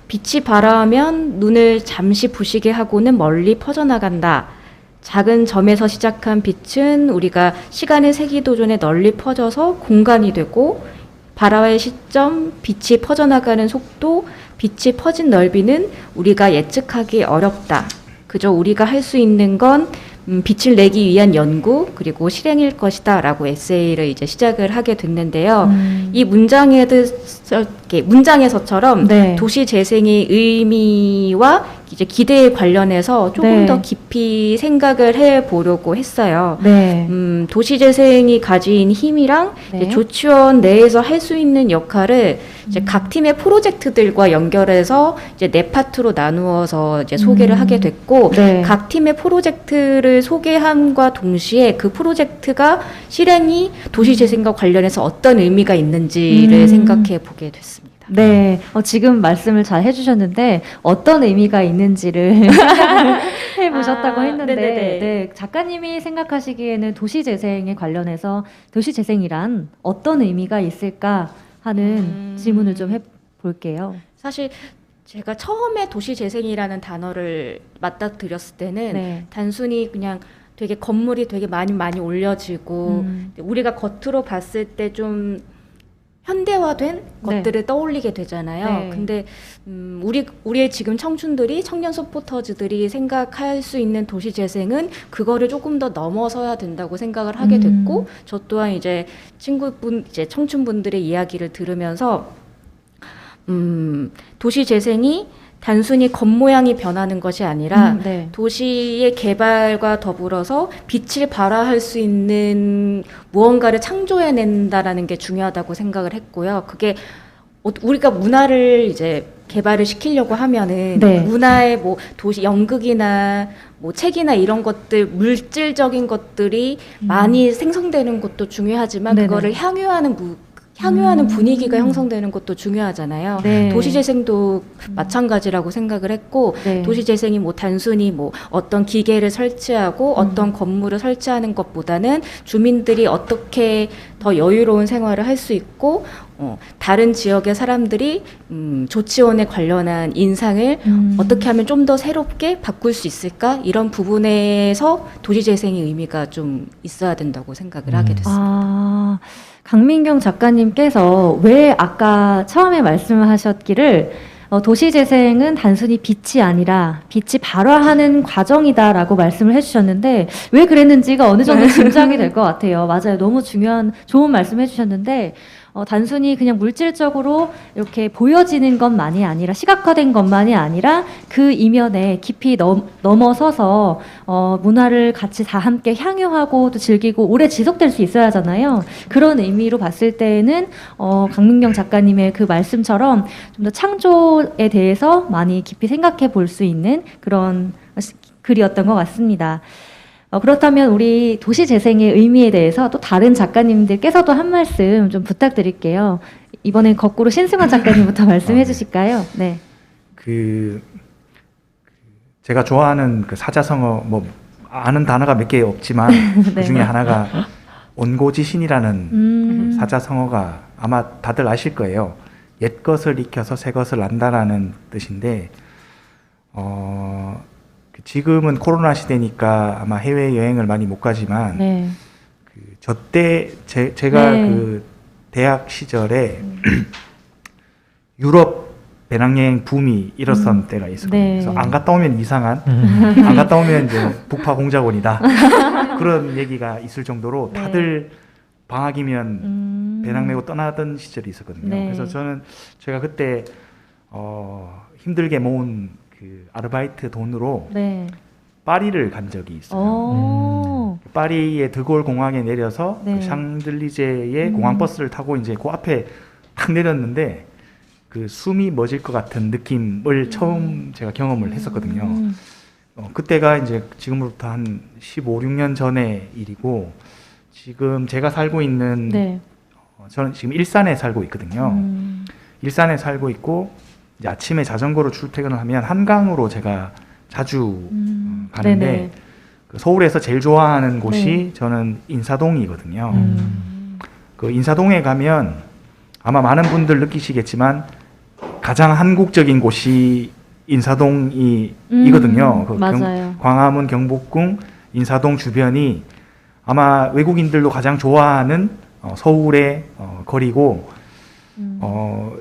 빛이 발하면 눈을 잠시 부시게 하고는 멀리 퍼져나간다. 작은 점에서 시작한 빛은 우리가 시간의 세기도전에 널리 퍼져서 공간이 되고 발화의 시점, 빛이 퍼져나가는 속도, 빛이 퍼진 넓이는 우리가 예측하기 어렵다. 그저 우리가 할 수 있는 건 빛을 내기 위한 연구 그리고 실행일 것이다 라고 에세이를 이제 시작을 하게 됐는데요. 이 문장에서처럼 네. 도시 재생의 의미와 이제 기대에 관련해서 조금 네. 더 깊이 생각을 해보려고 했어요. 네. 도시 재생이 가진 힘이랑 네. 이제 조치원 내에서 할 수 있는 역할을 이제 각 팀의 프로젝트들과 연결해서 이제 네 파트로 나누어서 이제 소개를 하게 됐고 네. 각 팀의 프로젝트를 소개함과 동시에 그 프로젝트가 실행이 도시 재생과 관련해서 어떤 의미가 있는지를 생각해 보게 됐습니다. 네, 지금 말씀을 잘 해주셨는데 어떤 의미가 있는지를 해보셨다고 했는데 네네네. 네, 작가님이 생각하시기에는 도시재생에 관련해서 도시재생이란 어떤 의미가 있을까 하는 질문을 좀 해볼게요. 사실 제가 처음에 도시 재생이라는 단어를 맞닥뜨렸을 때는 네. 단순히 그냥 되게 건물이 되게 많이 올려지고 우리가 겉으로 봤을 때 좀 현대화된 것들을 떠올리게 되잖아요. 네. 근데 우리의 지금 청춘들이 청년 서포터즈들이 생각할 수 있는 도시 재생은 그거를 조금 더 넘어서야 된다고 생각을 하게 됐고 저 또한 이제 이제 청춘분들의 이야기를 들으면서 도시 재생이 단순히 겉모양이 변하는 것이 아니라 네. 도시의 개발과 더불어서 빛을 발화할 수 있는 무언가를 창조해낸다라는 게 중요하다고 생각을 했고요. 그게 우리가 문화를 이제 개발을 시키려고 하면은 네. 문화의 뭐 도시 연극이나 뭐 책이나 이런 것들 물질적인 것들이 많이 생성되는 것도 중요하지만 네네. 그거를 향유하는 분위기가 형성되는 것도 중요하잖아요. 네. 도시재생도 마찬가지라고 생각을 했고 네. 도시재생이 뭐 단순히 뭐 어떤 기계를 설치하고 어떤 건물을 설치하는 것보다는 주민들이 어떻게 더 여유로운 생활을 할 수 있고 다른 지역의 사람들이 조치원에 관련한 인상을 어떻게 하면 좀 더 새롭게 바꿀 수 있을까? 이런 부분에서 도시재생의 의미가 좀 있어야 된다고 생각을 하게 됐습니다. 아, 강민경 작가님께서 왜 아까 처음에 말씀하셨기를 도시재생은 단순히 빛이 아니라 빛이 발화하는 과정이다라고 말씀을 해주셨는데 왜 그랬는지가 어느 정도 짐작이 될 것 같아요. 맞아요. 너무 좋은 말씀 해주셨는데 단순히 그냥 물질적으로 이렇게 보여지는 것만이 아니라 시각화된 것만이 아니라 그 이면에 깊이 넘어서서 문화를 같이 다 함께 향유하고 또 즐기고 오래 지속될 수 있어야 하잖아요. 그런 의미로 봤을 때는 강민경 작가님의 그 말씀처럼 좀 더 창조에 대해서 많이 깊이 생각해 볼 수 있는 그런 글이었던 것 같습니다. 그렇다면 우리 도시재생의 의미에 대해서 또 다른 작가님들께서도 한 말씀 좀 부탁드릴게요. 이번엔 거꾸로 신승환 작가님부터 말씀해 주실까요? 네. 제가 좋아하는 그 사자성어 뭐 아는 단어가 몇 개 없지만 네. 그 중에 하나가 온고지신이라는 사자성어가 아마 다들 아실 거예요. 옛 것을 익혀서 새 것을 안다라는 뜻인데 지금은 코로나 시대니까 아마 해외 여행을 많이 못 가지만 네. 저 때 제가 네. 그 대학 시절에 유럽 배낭여행 붐이 일었던 때가 있었거든요. 네. 그래서 안 갔다 오면 이상한, 안 갔다 오면 이제 북파 공작원이다 그런 얘기가 있을 정도로 다들 방학이면 배낭 메고 떠나던 시절이 있었거든요. 네. 그래서 제가 그때 힘들게 모은 그 아르바이트 돈으로 네. 파리를 간 적이 있어요. 파리의 드골 공항에 내려서 네. 그 샹들리제의 공항 버스를 타고 이제 그 앞에 딱 내렸는데 그 숨이 멎을 것 같은 느낌을 처음 제가 경험을 했었거든요. 그때가 이제 지금으로부터 한 15, 16년 전의 일이고 지금 제가 살고 있는 네. 저는 지금 일산에 살고 있거든요. 일산에 살고 있고 이제 아침에 자전거로 출퇴근을 하면 한강으로 제가 자주 가는데 네네. 그 서울에서 제일 좋아하는 곳이 네. 저는 인사동이거든요. 그 인사동에 가면 아마 많은 분들 느끼시겠지만 가장 한국적인 곳이 인사동이거든요. 그 맞아요. 광화문, 경복궁, 인사동 주변이 아마 외국인들도 가장 좋아하는 서울의 거리고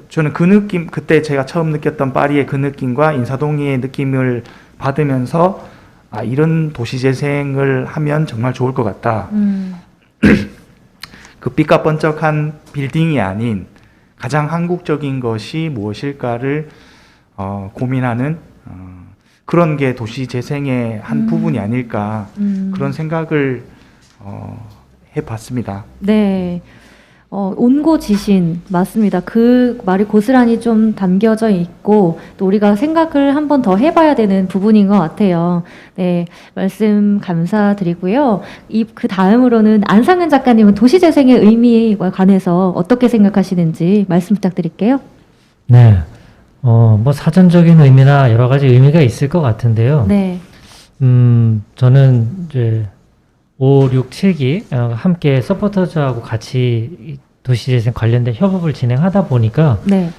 저는 그 느낌, 그때 제가 처음 느꼈던 파리의 그 느낌과 인사동의 느낌을 받으면서 아, 이런 도시재생을 하면 정말 좋을 것 같다. 그 삐까번쩍한 빌딩이 아닌 가장 한국적인 것이 무엇일까를 고민하는 그런 게 도시재생의 한 부분이 아닐까 그런 생각을 해봤습니다. 네. 온고지신 맞습니다. 그 말이 고스란히 좀 담겨져 있고 또 우리가 생각을 한 번 더 해봐야 되는 부분인 것 같아요. 네, 말씀 감사드리고요. 그 다음으로는 안상은 작가님은 도시재생의 의미에 관해서 어떻게 생각하시는지 말씀 부탁드릴게요. 네. 뭐 사전적인 의미나 여러 가지 의미가 있을 것 같은데요. 네. 저는 이제 5, 6, 7기 함께 서포터즈하고 같이 도시재생 관련된 협업을 진행하다 보니까 네.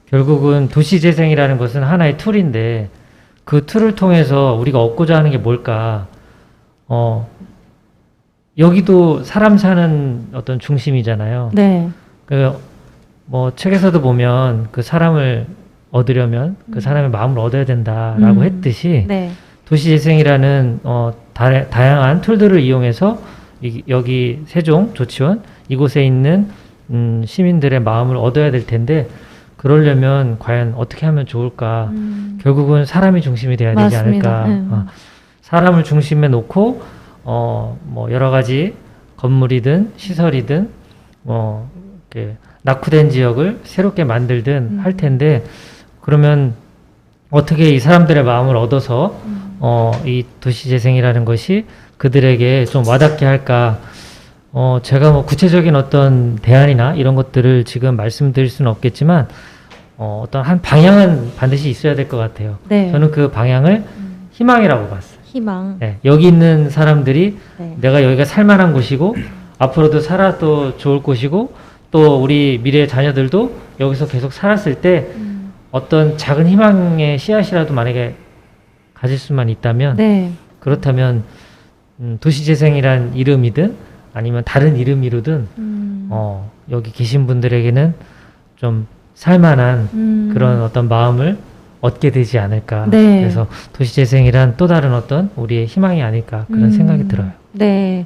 결국은 도시재생이라는 것은 하나의 툴인데 그 툴을 통해서 우리가 얻고자 하는 게 뭘까? 여기도 사람 사는 어떤 중심이잖아요. 네. 뭐 책에서도 보면 그 사람을 얻으려면 그 사람의 마음을 얻어야 된다라고 했듯이 네. 도시재생이라는 다양한 툴들을 이용해서 여기 세종, 조치원 이곳에 있는 시민들의 마음을 얻어야 될 텐데 그러려면 과연 어떻게 하면 좋을까? 결국은 사람이 중심이 돼야 되지 맞습니다. 않을까? 사람을 중심에 놓고 뭐 여러 가지 건물이든 시설이든 이렇게 낙후된 지역을 새롭게 만들든 할 텐데 그러면 어떻게 이 사람들의 마음을 얻어서 이 도시재생이라는 것이 그들에게 좀 와닿게 할까? 제가 뭐 구체적인 어떤 대안이나 이런 것들을 지금 말씀드릴 수는 없겠지만 어떤 한 방향은 반드시 있어야 될 것 같아요. 네. 저는 그 방향을 희망이라고 봤어요. 희망. 네, 여기 있는 사람들이 네. 내가 여기가 살만한 곳이고 앞으로도 살아도 좋을 곳이고 또 우리 미래 자녀들도 여기서 계속 살았을 때 어떤 작은 희망의 씨앗이라도 만약에 가질 수만 있다면 네. 그렇다면 도시재생이란 이름이든 아니면 다른 이름이로든 여기 계신 분들에게는 좀 살만한 그런 어떤 마음을 얻게 되지 않을까. 네. 그래서 도시재생이란 또 다른 어떤 우리의 희망이 아닐까 그런 생각이 들어요. 네.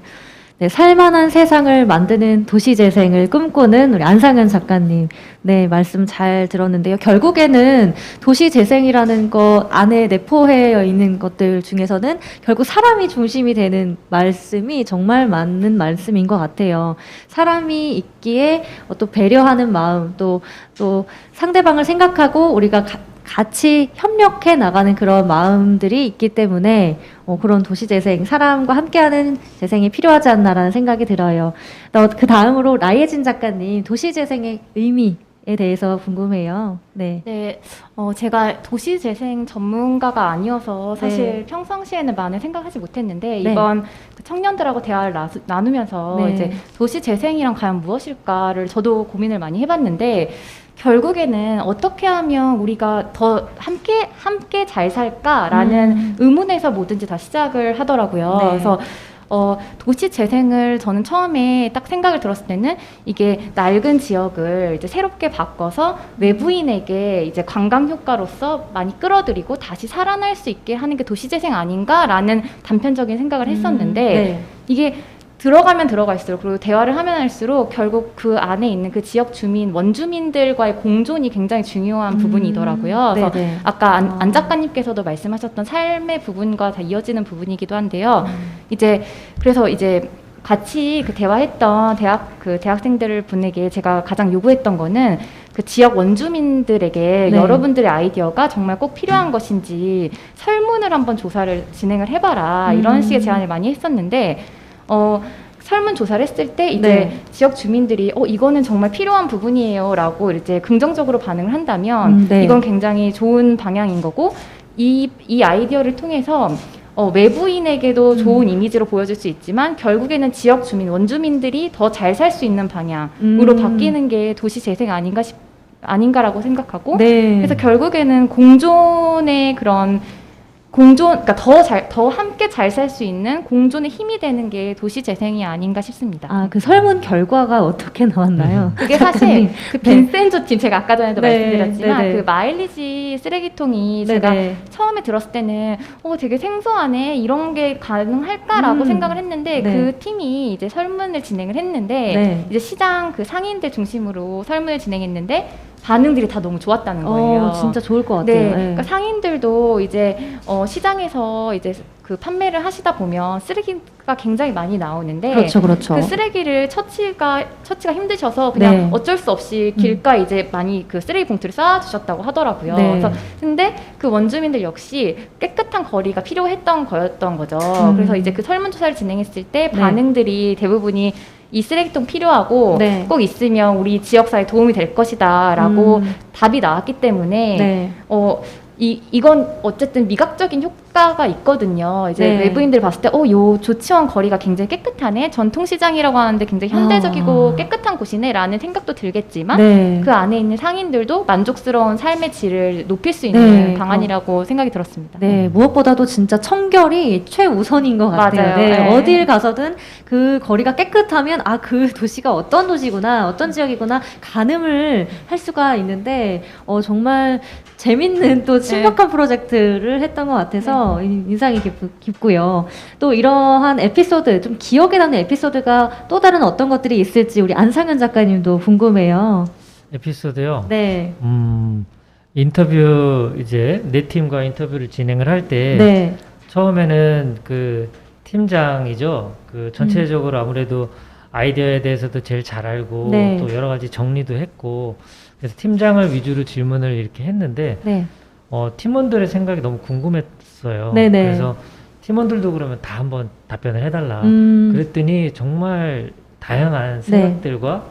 네, 살만한 세상을 만드는 도시재생을 꿈꾸는 우리 안상현 작가님, 네, 말씀 잘 들었는데요. 결국에는 도시재생이라는 것 안에 내포해 있는 것들 중에서는 결국 사람이 중심이 되는 말씀이 정말 맞는 말씀인 것 같아요. 사람이 있기에 또 배려하는 마음, 또 상대방을 생각하고 우리가 같이 협력해 나가는 그런 마음들이 있기 때문에 그런 도시재생, 사람과 함께하는 재생이 필요하지 않나라는 생각이 들어요. 그 다음으로 라이에진 작가님, 도시재생의 의미에 대해서 궁금해요. 네. 네, 제가 도시재생 전문가가 아니어서 사실 네. 평상시에는 많은 생각하지 못했는데 네. 이번 그 청년들하고 대화를 나누면서 네. 이제 도시재생이란 과연 무엇일까를 저도 고민을 많이 해봤는데 결국에는 어떻게 하면 우리가 더 함께 잘 살까라는 의문에서 뭐든지 다 시작을 하더라고요. 네. 그래서 도시 재생을 저는 처음에 딱 생각을 들었을 때는 이게 낡은 지역을 이제 새롭게 바꿔서 외부인에게 이제 관광 효과로서 많이 끌어들이고 다시 살아날 수 있게 하는 게 도시 재생 아닌가라는 단편적인 생각을 했었는데 네. 이게 들어가면 들어갈수록 그리고 대화를 하면 할수록 결국 그 안에 있는 그 지역 주민, 원주민들과의 공존이 굉장히 중요한 부분이더라고요. 그래서 네네. 아까 안 작가님께서도 말씀하셨던 삶의 부분과 다 이어지는 부분이기도 한데요. 그래서 이제 같이 그 대화했던 대학생들 분에게 제가 가장 요구했던 거는 그 지역 원주민들에게 네. 여러분들의 아이디어가 정말 꼭 필요한 것인지 설문을 한번 조사를 진행을 해봐라 이런 식의 제안을 많이 했었는데 설문 조사를 했을 때 이제 네. 지역 주민들이 이거는 정말 필요한 부분이에요라고 이제 긍정적으로 반응을 한다면 네. 이건 굉장히 좋은 방향인 거고 이 아이디어를 통해서 외부인에게도 좋은 이미지로 보여줄 수 있지만 결국에는 지역 주민, 원주민들이 더 잘 살 수 있는 방향으로 바뀌는 게 도시 재생 아닌가라고 생각하고 네. 그래서 결국에는 공존의 그런 그러니까 더 함께 잘 살 수 있는 공존의 힘이 되는 게 도시 재생이 아닌가 싶습니다. 아, 그 설문 결과가 어떻게 나왔나요? 그게 사실 그 빈센조 팀 제가 아까 전에도 네, 말씀드렸지만 네, 네. 그 마일리지 쓰레기통이 네, 제가 네. 처음에 들었을 때는 되게 생소하네 이런 게 가능할까라고 생각을 했는데 네. 그 팀이 이제 설문을 진행을 했는데 네. 이제 시장 그 상인들 중심으로 설문을 진행했는데 반응들이 다 너무 좋았다는 거예요. 진짜 좋을 것 같아요. 네, 네. 그러니까 상인들도 이제 시장에서 이제 그 판매를 하시다 보면 쓰레기가 굉장히 많이 나오는데 그렇죠, 그렇죠. 그 쓰레기를 처치가 힘드셔서 그냥 네. 어쩔 수 없이 길가에 이제 많이 그 쓰레기 봉투를 쌓아주셨다고 하더라고요. 네. 그래서 근데 그 원주민들 역시 깨끗한 거리가 필요했던 거였던 거죠. 그래서 이제 그 설문조사를 진행했을 때 네. 반응들이 대부분이 이 쓰레기통 필요하고 네. 꼭 있으면 우리 지역사회에 도움이 될 것이다라고 답이 나왔기 때문에 네. 이건 어쨌든 미각적인 효과가 있거든요. 이제 네. 외부인들 봤을 때, 요 조치원 거리가 굉장히 깨끗하네. 전통시장이라고 하는데 굉장히 현대적이고 깨끗한 곳이네라는 생각도 들겠지만, 네. 그 안에 있는 상인들도 만족스러운 삶의 질을 높일 수 있는 네. 방안이라고 생각이 들었습니다. 네, 무엇보다도 진짜 청결이 최우선인 것 같아요. 맞아요. 네, 네. 어딜 가서든 그 거리가 깨끗하면 그 도시가 어떤 도시구나, 어떤 지역이구나 가늠을 할 수가 있는데 정말 재밌는 또 신박한 프로젝트를 했던 것 같아서 인상이 깊고요. 또 이러한 에피소드, 좀 기억에 남는 에피소드가 또 다른 어떤 것들이 있을지 우리 안상현 작가님도 궁금해요. 에피소드요. 네. 인터뷰 이제 네 팀과 인터뷰를 진행을 할 때 네. 처음에는 그 팀장이죠. 그 전체적으로 아무래도 아이디어에 대해서도 제일 잘 알고 네. 또 여러 가지 정리도 했고 그래서 팀장을 위주로 질문을 이렇게 했는데 네. 팀원들의 생각이 너무 궁금했어요. 네네. 그래서 팀원들도 그러면 다 한번 답변을 해달라. 그랬더니 정말 다양한 생각들과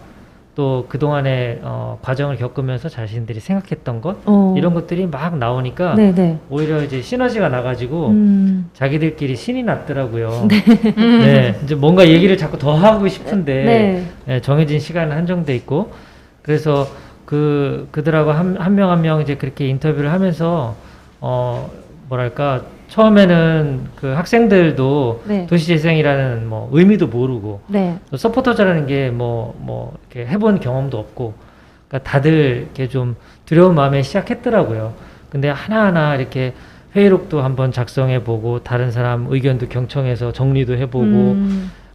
또 그동안의 과정을 겪으면서 자신들이 생각했던 것 이런 것들이 막 나오니까 네네. 오히려 이제 시너지가 나가지고 자기들끼리 신이 났더라고요. 네, 이제 뭔가 얘기를 자꾸 더 하고 싶은데 네. 네, 정해진 시간은 한정돼 있고 그래서 그들하고 한 명 한 명 이제 그렇게 인터뷰를 하면서 뭐랄까 처음에는 그 학생들도 네. 도시재생이라는 뭐 의미도 모르고 네. 또 서포터즈라는 게 뭐 이렇게 해본 경험도 없고 그러니까 다들 이렇게 좀 두려운 마음에 시작했더라고요. 근데 하나하나 이렇게 회의록도 한번 작성해보고 다른 사람 의견도 경청해서 정리도 해보고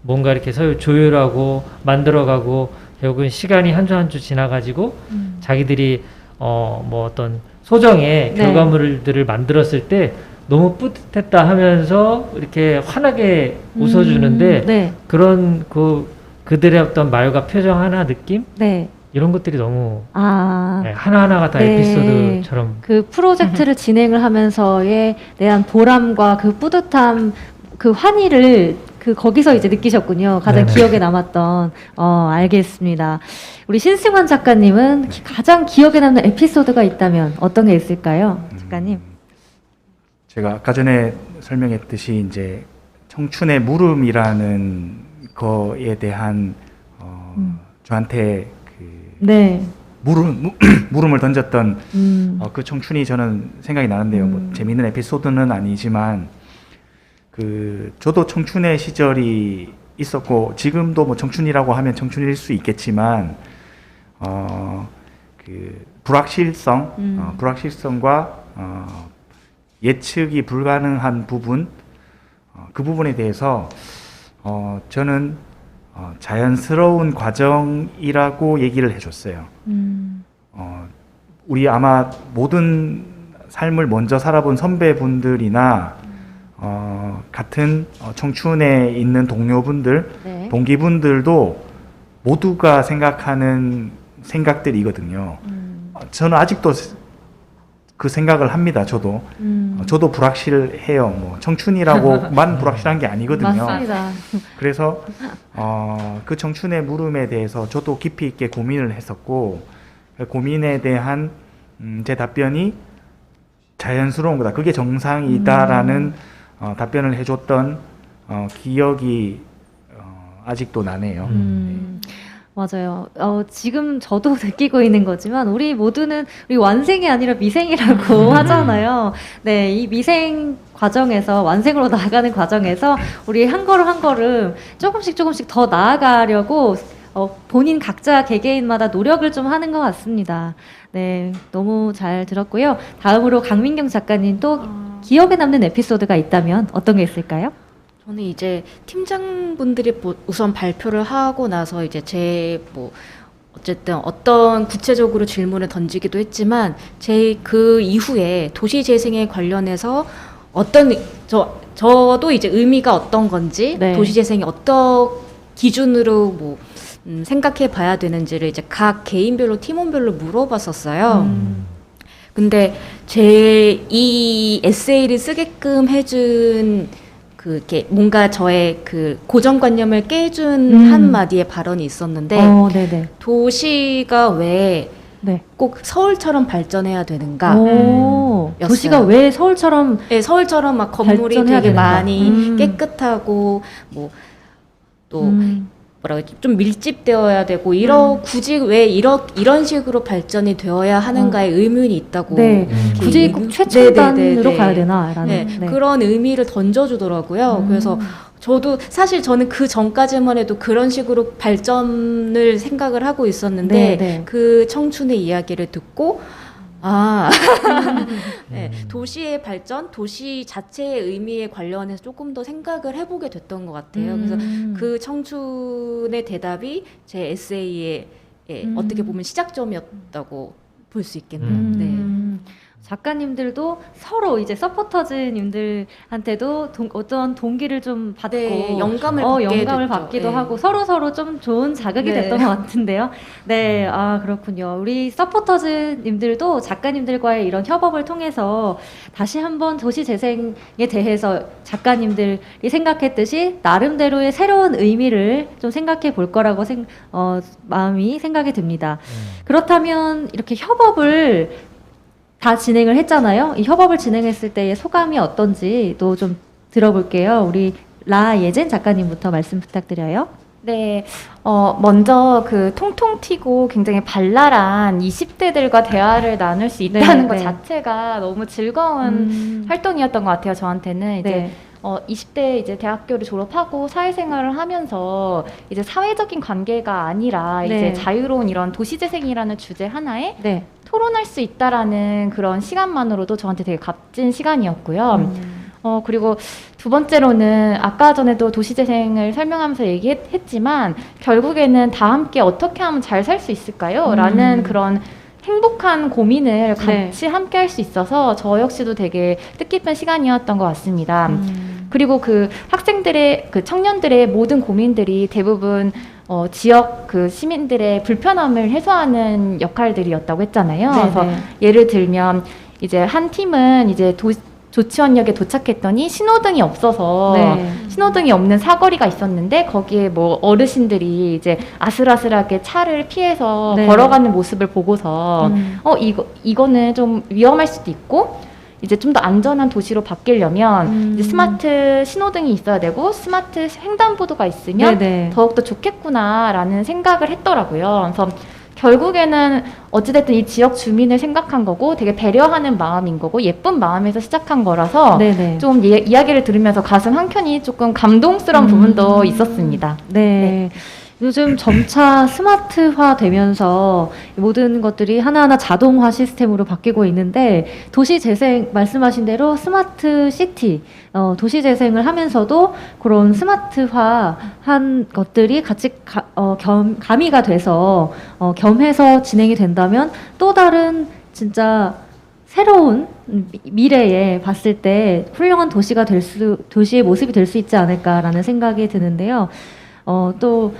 뭔가 이렇게 서로 조율하고 만들어가고 결국은 시간이 한 주 한 주 지나가지고 자기들이 뭐 어떤 소정의 네. 결과물들을 만들었을 때 너무 뿌듯했다 하면서 이렇게 환하게 웃어주는데 네. 그런 그들의 어떤 말과 표정 하나 느낌 네. 이런 것들이 너무 아. 네, 하나하나가 다 네. 에피소드처럼 그 프로젝트를 진행을 하면서의 대한 보람과 그 뿌듯함, 그 환희를 거기서 이제 느끼셨군요. 가장 네네. 기억에 남았던. 알겠습니다. 우리 신승환 작가님은 가장 기억에 남는 에피소드가 있다면 어떤 게 있을까요? 작가님. 제가 아까 전에 설명했듯이 이제 청춘의 물음이라는 거에 대한 저한테 네. 물음을 던졌던 그 청춘이 저는 생각이 나는데요. 뭐 재미있는 에피소드는 아니지만 저도 청춘의 시절이 있었고 지금도 뭐 청춘이라고 하면 청춘일 수 있겠지만 불확실성과 예측이 불가능한 부분 그 부분에 대해서 저는 자연스러운 과정이라고 얘기를 해줬어요. 우리 아마 모든 삶을 먼저 살아본 선배분들이나 같은 청춘에 있는 동료분들 네. 동기분들도 모두가 생각하는 생각들이거든요. 저는 아직도 그 생각을 합니다. 저도 불확실해요. 뭐 청춘이라고만 불확실한 게 아니거든요. 맞습니다. 그래서 그 청춘의 물음에 대해서 저도 깊이 있게 고민을 했었고, 그 고민에 대한 제 답변이 자연스러운 거다. 그게 정상이다라는 답변을 해줬던 기억이 아직도 나네요. 맞아요. 지금 저도 느끼고 있는 거지만 우리 모두는 우리 완생이 아니라 미생이라고 하잖아요. 네, 이 미생 과정에서 완생으로 나아가는 과정에서 우리 한 걸음 한 걸음 조금씩 더 나아가려고 본인 각자 개개인마다 노력을 좀 하는 것 같습니다. 네, 너무 잘 들었고요. 다음으로 강민경 작가님 또 기억에 남는 에피소드가 있다면 어떤 게 있을까요? 저는 이제 팀장분들이 우선 발표를 하고 나서 이제 어쨌든 어떤 구체적으로 질문을 던지기도 했지만 제 그 이후에 도시재생에 관련해서 저도 이제 의미가 어떤 건지 네. 도시재생이 어떤 기준으로 생각해 봐야 되는지를 이제 각 개인별로 팀원별로 물어봤었어요. 근데 제 이 에세이를 쓰게끔 해준 그게 뭔가 저의 그 고정관념을 깨준 한마디의 발언이 있었는데, 네네. 도시가 왜 꼭 네. 서울처럼 발전해야 되는가? 오, 도시가 왜 서울처럼 네, 서울처럼 막 건물이 발전해야 되게 되는가? 많이 깨끗하고 또 뭐라 그러지? 좀 밀집되어야 되고 굳이 왜 이런 식으로 발전이 되어야 하는가에 의문이 있다고. 네, 굳이 꼭 최첨단으로 가야 되나라는 네, 그런 의미를 던져주더라고요. 그래서 저도 사실 저는 그 전까지만 해도 그런 식으로 발전을 생각을 하고 있었는데 네. 그 청춘의 이야기를 듣고 네, 도시의 발전, 도시 자체의 의미에 관련해서 조금 더 생각을 해보게 됐던 것 같아요. 그래서 그 청춘의 대답이 제 에세이의 어떻게 보면 시작점이었다고 볼 수 있겠네요. 네. 작가님들도 서로 이제 서포터즈님들한테도 어떤 동기를 좀 받고 네, 영감을 영감을 받기도 네. 하고 서로 좀 좋은 자극이 네. 됐던 것 같은데요. 네, 그렇군요. 우리 서포터즈님들도 작가님들과의 이런 협업을 통해서 다시 한번 도시 재생에 대해서 작가님들이 생각했듯이 나름대로의 새로운 의미를 좀 생각해 볼 거라고 마음이 생각이 듭니다. 그렇다면 이렇게 협업을 다 진행을 했잖아요. 이 협업을 진행했을 때의 소감이 어떤지도 좀 들어볼게요. 우리 라예젠 작가님부터 말씀 부탁드려요. 네, 먼저 그 통통 튀고 굉장히 발랄한 20대들과 대화를 나눌 수 있다는 것 자체가 너무 즐거운 활동이었던 것 같아요. 저한테는 이제 20대 이제 대학교를 졸업하고 사회생활을 하면서 이제 사회적인 관계가 아니라 이제 자유로운 이런 도시재생이라는 주제 하나에 토론할 수 있다라는 그런 시간만으로도 저한테 되게 값진 시간이었고요. 그리고 두 번째로는 아까 전에도 도시재생을 설명하면서 얘기했지만 결국에는 다 함께 어떻게 하면 잘 살 수 있을까요? 라는 그런 행복한 고민을 같이 함께 할 수 있어서 저 역시도 되게 뜻깊은 시간이었던 것 같습니다. 그리고 그 학생들의, 그 청년들의 모든 고민들이 대부분 지역 그 시민들의 불편함을 해소하는 역할들이었다고 했잖아요. 그래서 예를 들면 이제 한 팀은 이제 조치원역에 도착했더니 신호등이 없어서 신호등이 없는 사거리가 있었는데 거기에 뭐 어르신들이 이제 아슬아슬하게 차를 피해서 걸어가는 모습을 보고서 이거는 좀 위험할 수도 있고 이제 좀 더 안전한 도시로 바뀌려면 이제 스마트 신호등이 있어야 되고 스마트 횡단보도가 있으면 더욱더 좋겠구나라는 생각을 했더라고요. 그래서 결국에는 어찌됐든 이 지역 주민을 생각한 거고 되게 배려하는 마음인 거고 예쁜 마음에서 시작한 거라서 좀 이야기를 들으면서 가슴 한켠이 조금 감동스러운 부분도 있었습니다. 네. 요즘 점차 스마트화 되면서 모든 것들이 하나하나 자동화 시스템으로 바뀌고 있는데 도시재생 말씀하신 대로 스마트 시티 도시 재생을 하면서도 그런 스마트화한 것들이 같이 가미가 돼서 겸해서 진행이 된다면 또 다른 진짜 새로운 미래에 봤을 때 훌륭한 도시의 모습이 될 수 있지 않을까라는 생각이 드는데요. 또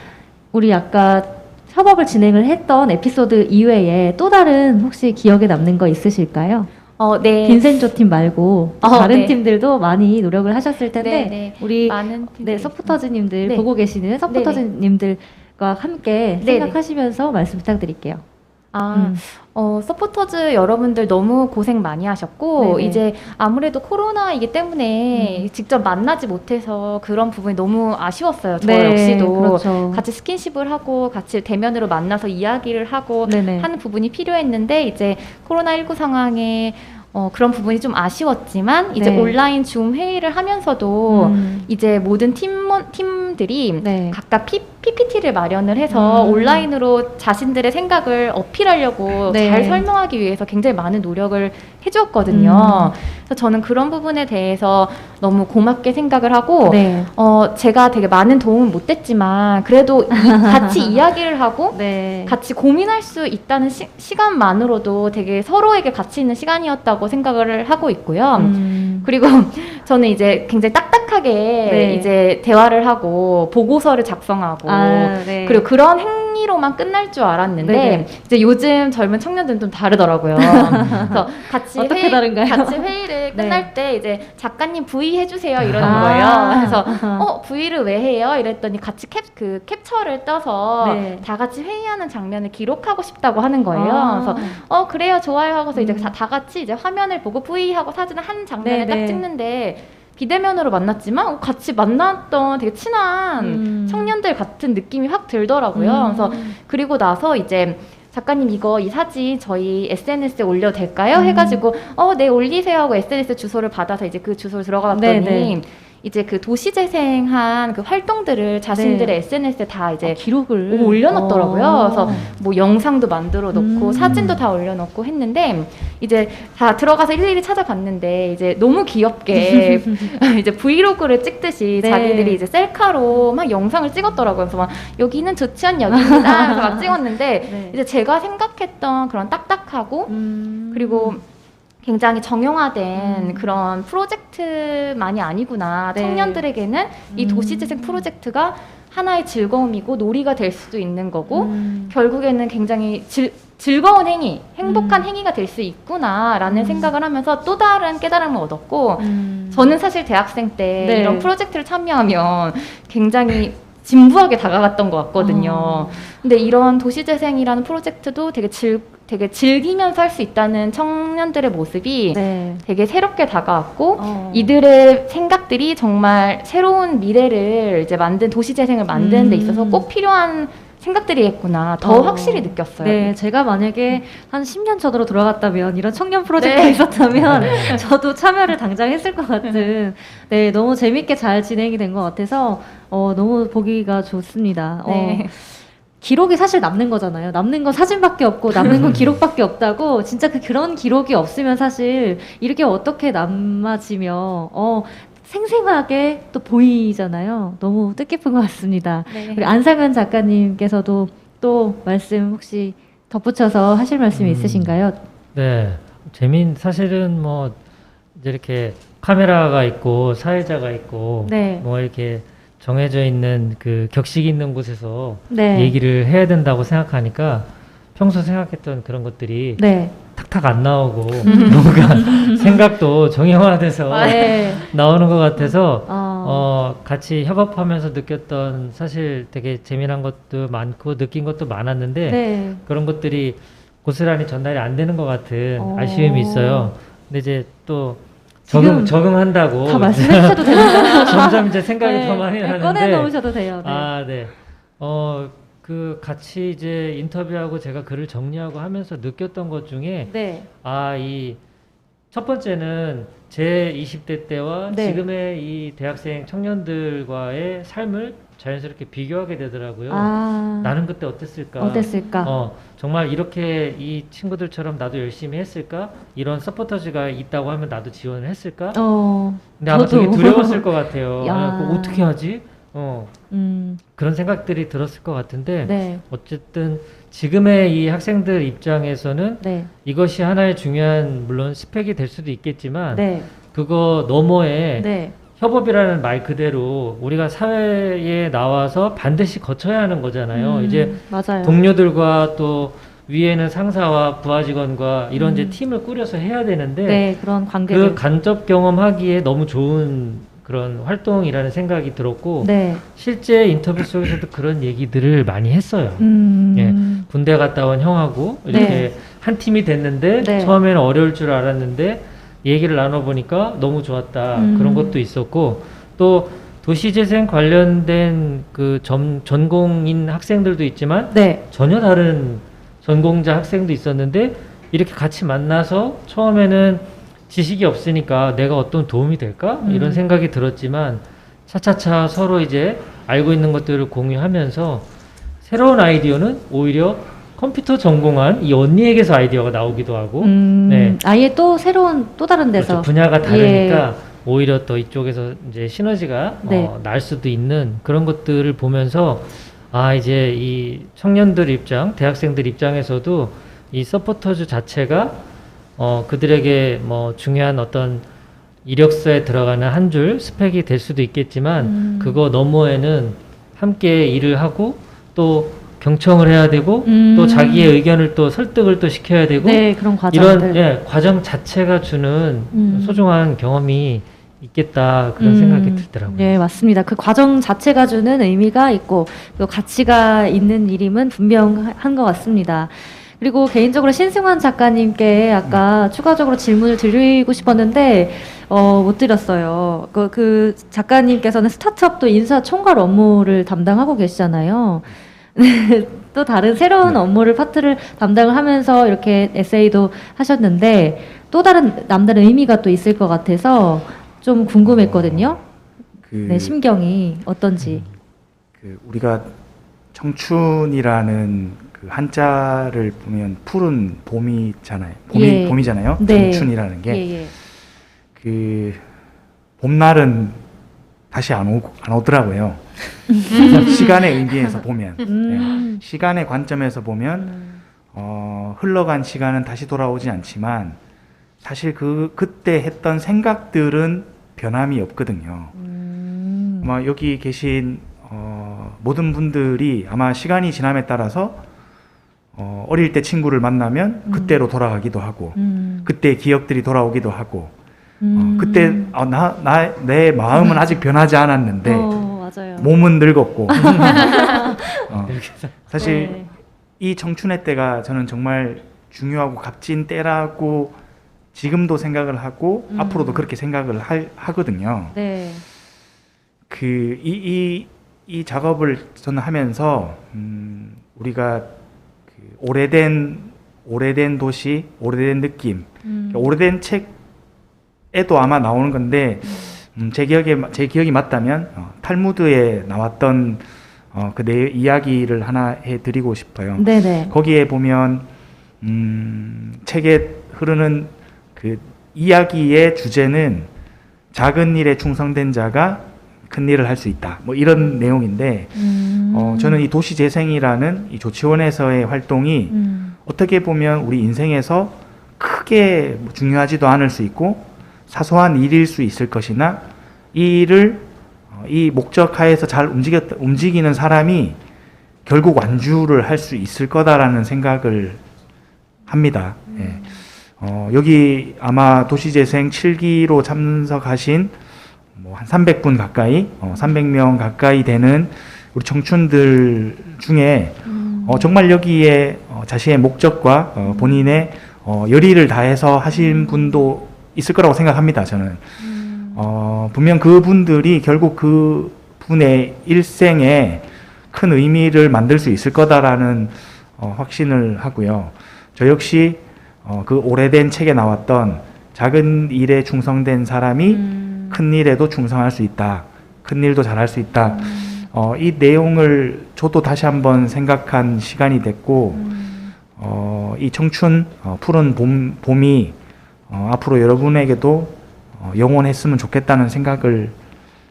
우리 아까 협업을 진행을 했던 에피소드 이외에 또 다른 혹시 기억에 남는 거 있으실까요? 네. 빈센조 팀 말고 다른 네. 팀들도 많이 노력을 하셨을 텐데 네, 네. 우리 많은 팀들이 서포터즈님들 네. 보고 계시는 서포터즈님들과 함께 네, 생각하시면서 말씀 부탁드릴게요. 서포터즈 여러분들 너무 고생 많이 하셨고, 네네. 이제 아무래도 코로나이기 때문에 직접 만나지 못해서 그런 부분이 너무 아쉬웠어요. 저 역시도 그렇죠. 같이 스킨십을 하고 같이 대면으로 만나서 이야기를 하고 네네. 하는 부분이 필요했는데, 이제 코로나19 상황에 그런 부분이 좀 아쉬웠지만, 이제 네. 온라인 줌 회의를 하면서도 이제 모든 팀들이 네. 각각 PPT를 마련을 해서 온라인으로 자신들의 생각을 어필하려고 네. 잘 설명하기 위해서 굉장히 많은 노력을 해주었거든요. 그래서 저는 그런 부분에 대해서 너무 고맙게 생각을 하고, 네. 제가 되게 많은 도움은 못 됐지만, 그래도 같이 이야기를 하고, 네. 같이 고민할 수 있다는 시간만으로도 되게 서로에게 가치 있는 시간이었다고 생각을 하고 있고요. 그리고 저는 이제 굉장히 딱딱하게 네. 이제 대화를 하고 보고서를 작성하고 네. 그리고 그런 행위로만 끝날 줄 알았는데 네네. 이제 요즘 젊은 청년들은 좀 다르더라고요. 그래서 어떻게 다른가요? 같이 회의를 네. 끝날 때 이제 작가님 V 해주세요 이러는 아. 거예요. 그래서 V를 왜 해요? 이랬더니 같이 캡처를 떠서 네. 다 같이 회의하는 장면을 기록하고 싶다고 하는 거예요. 아. 그래서 그래요 좋아요 하고서 이제 다 같이 이제 화면을 보고 V 하고 사진을 한 장면을 네네. 딱 찍는데 비대면으로 만났지만 같이 만났던 되게 친한 청년들 같은 느낌이 확 들더라고요. 그래서 그리고 나서 이제 작가님 이 사진 저희 SNS에 올려도 될까요? 해가지고 네 올리세요 하고 SNS 주소를 받아서 이제 그 주소를 들어가 봤더니 네네. 이제 그 도시재생한 그 활동들을 자신들의 네. SNS에 다 이제 기록을 올려놨더라고요. 그래서 뭐 영상도 만들어 놓고 사진도 다 올려놓고 했는데 이제 다 들어가서 일일이 찾아봤는데 이제 너무 귀엽게 이제 브이로그를 찍듯이 네. 자기들이 이제 셀카로 막 영상을 찍었더라고요. 그래서 막 여기는 조치원역입니다. 그래서 막 찍었는데 네. 이제 제가 생각했던 그런 딱딱하고 그리고 굉장히 정형화된 그런 프로젝트만이 아니구나. 네. 청년들에게는 이 도시재생 프로젝트가 하나의 즐거움이고 놀이가 될 수도 있는 거고 결국에는 굉장히 즐거운 행위, 행복한 행위가 될 수 있구나라는 생각을 하면서 또 다른 깨달음을 얻었고 저는 사실 대학생 때 네. 이런 프로젝트를 참여하면 굉장히 진부하게 다가갔던 것 같거든요. 근데 이런 도시재생이라는 프로젝트도 되게 즐기면서 할 수 있다는 청년들의 모습이 네. 되게 새롭게 다가왔고 이들의 생각들이 정말 새로운 미래를 이제 도시재생을 만드는 데 있어서 꼭 필요한 생각들이겠구나 더 확실히 느꼈어요. 네, 제가 만약에 한 10년 전으로 돌아갔다면 이런 청년 프로젝트가 네. 있었다면 저도 참여를 당장 했을 것 같은 네, 너무 재밌게 잘 진행이 된 것 같아서 너무 보기가 좋습니다. 네. 기록이 사실 남는 거잖아요. 남는 건 사진밖에 없고 남는 건 기록밖에 없다고. 진짜 그런 기록이 없으면 사실 이렇게 어떻게 남아지며 생생하게 또 보이잖아요. 너무 뜻깊은 것 같습니다. 네. 우리 안상현 작가님께서도 또 말씀 혹시 덧붙여서 하실 말씀이 있으신가요? 네, 사실은 뭐 이제 이렇게 카메라가 있고 사회자가 있고 네. 뭐 이렇게 정해져 있는 그 격식 있는 곳에서 네. 얘기를 해야 된다고 생각하니까 평소 생각했던 그런 것들이 네. 탁탁 안 나오고 뭔가 생각도 정형화돼서 네. 나오는 것 같아서 같이 협업하면서 느꼈던 사실 되게 재미난 것도 많고 느낀 것도 많았는데 네. 그런 것들이 고스란히 전달이 안 되는 것 같은 아쉬움이 있어요. 근데 이제 또 지금 적응한다고 다 말씀해 주셔도 됩니다. 점점 이제 생각이 네. 더 많이 네, 나는데 꺼내 놓으셔도 돼요. 네. 네. 그 같이 이제 인터뷰하고 제가 글을 정리하고 하면서 느꼈던 것 중에 네. 이 첫 번째는 제 20대 때와 네. 지금의 이 대학생 청년들과의 삶을 자연스럽게 비교하게 되더라고요. 나는 그때 어땠을까? 정말 이렇게 이 친구들처럼 나도 열심히 했을까? 이런 서포터즈가 있다고 하면 나도 지원을 했을까? 근데 아마 저도. 되게 두려웠을 것 같아요. 야. 그거 어떻게 하지? 그런 생각들이 들었을 것 같은데 네. 어쨌든 지금의 이 학생들 입장에서는 네. 이것이 하나의 중요한 물론 스펙이 될 수도 있겠지만 네. 그거 너머에 네. 협업이라는 말 그대로 우리가 사회에 나와서 반드시 거쳐야 하는 거잖아요. 이제 맞아요. 동료들과 또 위에는 상사와 부하 직원과 이런 이제 팀을 꾸려서 해야 되는데 네, 그런 관계를. 그 간접 경험하기에 너무 좋은 그런 활동이라는 생각이 들었고 네. 실제 인터뷰 속에서도 그런 얘기들을 많이 했어요. 예, 군대 갔다 온 형하고 이렇게 네. 한 팀이 됐는데 네. 처음에는 어려울 줄 알았는데 얘기를 나눠보니까 너무 좋았다. 그런 것도 있었고 또 도시재생 관련된 그 전공인 학생들도 있지만 네. 전혀 다른 전공자 학생도 있었는데 이렇게 같이 만나서 처음에는 지식이 없으니까 내가 어떤 도움이 될까? 이런 생각이 들었지만 차차차 서로 이제 알고 있는 것들을 공유하면서 새로운 아이디어는 오히려 컴퓨터 전공한 이 언니에게서 아이디어가 나오기도 하고 네. 아예 또 새로운 또 다른 데서. 그렇죠. 분야가 다르니까 오히려 더 이쪽에서 이제 시너지가 네. 날 수도 있는 그런 것들을 보면서 아 이제 이 청년들 입장, 대학생들 입장에서도 이 서포터즈 자체가 그들에게 뭐 중요한 어떤 이력서에 들어가는 한 줄 스펙이 될 수도 있겠지만 그거 너머에는 함께 일을 하고 또 경청을 해야 되고 또 자기의 의견을 또 설득을 또 시켜야 되고 네, 그런 과정들. 이런 과정 자체가 주는 소중한 경험이 있겠다 그런 생각이 들더라고요. 네, 맞습니다. 그 과정 자체가 주는 의미가 있고 또 가치가 있는 일임은 분명한 것 같습니다. 그리고 개인적으로 신승환 작가님께 아까 추가적으로 질문을 드리고 싶었는데 못 드렸어요. 그 작가님께서는 스타트업도 인사총괄 업무를 담당하고 계시잖아요. 또 다른 새로운 업무를 파트를 담당을 하면서 이렇게 에세이도 하셨는데 또 다른 남다른 의미가 또 있을 것 같아서 좀 궁금했거든요. 네, 심경이 어떤지. 우리가 청춘이라는 그 한자를 보면 푸른 봄이잖아요. 예. 봄이잖아요. 네. 청춘이라는 게. 예. 그 봄날은 다시 안 오더라고요. 시간의 의미에서 보면, 예. 시간의 관점에서 보면 흘러간 시간은 다시 돌아오지 않지만 사실 그때 했던 생각들은 변함이 없거든요. 아마 여기 계신 모든 분들이 아마 시간이 지남에 따라서 어릴 때 친구를 만나면 그때로 돌아가기도 하고 그때 기억들이 돌아오기도 하고 그때 내 마음은 아직 변하지 않았는데 맞아요. 몸은 늙었고 사실 네. 이 청춘의 때가 저는 정말 중요하고 값진 때라고 지금도 생각을 하고 앞으로도 그렇게 생각을 하거든요. 네. 이 작업을 저는 하면서 우리가 오래된 도시, 오래된 느낌, 오래된 책에도 아마 나오는 건데 제 기억이 맞다면 탈무드에 나왔던 그 이야기를 하나 해드리고 싶어요. 네네. 거기에 보면 책에 흐르는 그 이야기의 주제는 작은 일에 충성된 자가 큰 일을 할 수 있다. 뭐 이런 내용인데 저는 이 도시재생이라는 이 조치원에서의 활동이 어떻게 보면 우리 인생에서 크게 중요하지도 않을 수 있고 사소한 일일 수 있을 것이나 이 일을 이 목적하에서 잘 움직이는 사람이 결국 완주를 할 수 있을 거다라는 생각을 합니다. 예. 여기 아마 도시재생 7기로 참석하신 뭐 한 300분 가까이, 300명 가까이 되는 우리 청춘들 중에 정말 여기에 자신의 목적과 본인의 열의를 다해서 하신 분도 있을 거라고 생각합니다. 저는 분명 그분들이 결국 그 분의 일생에 큰 의미를 만들 수 있을 거다라는 확신을 하고요. 저 역시 그 오래된 책에 나왔던 작은 일에 충성된 사람이 큰 일에도 충성할 수 있다. 큰 일도 잘할 수 있다. 이 내용을 저도 다시 한번 생각한 시간이 됐고 이 청춘 푸른 봄이 앞으로 여러분에게도 영원했으면 좋겠다는 생각을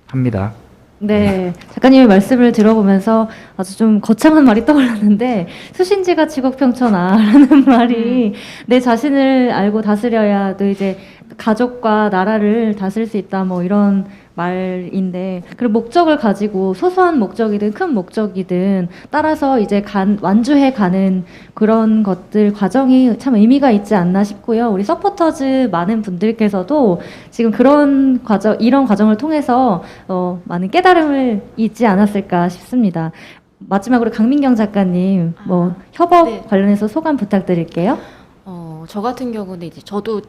합니다. 네, 작가님의 말씀을 들어보면서 아주 좀 거창한 말이 떠올랐는데 수신제가 직업평천아라는 말이 내 자신을 알고 다스려야 또 이제 가족과 나라를 다스릴 수 있다 뭐 이런 말인데 그 목적을 가지고 소소한 목적이든 큰 목적이든 따라서 이제 완주해 가는 그런 것들 과정이 참 의미가 있지 않나 싶고요. 우리 서포터즈 많은 분들께서도 지금 그런 과정 이런 과정을 통해서 많은 깨달음을 잊지 않았을까 싶습니다. 마지막으로 강민경 작가님 뭐 협업 네. 관련해서 소감 부탁드릴게요. 저 같은 경우는 이제 저도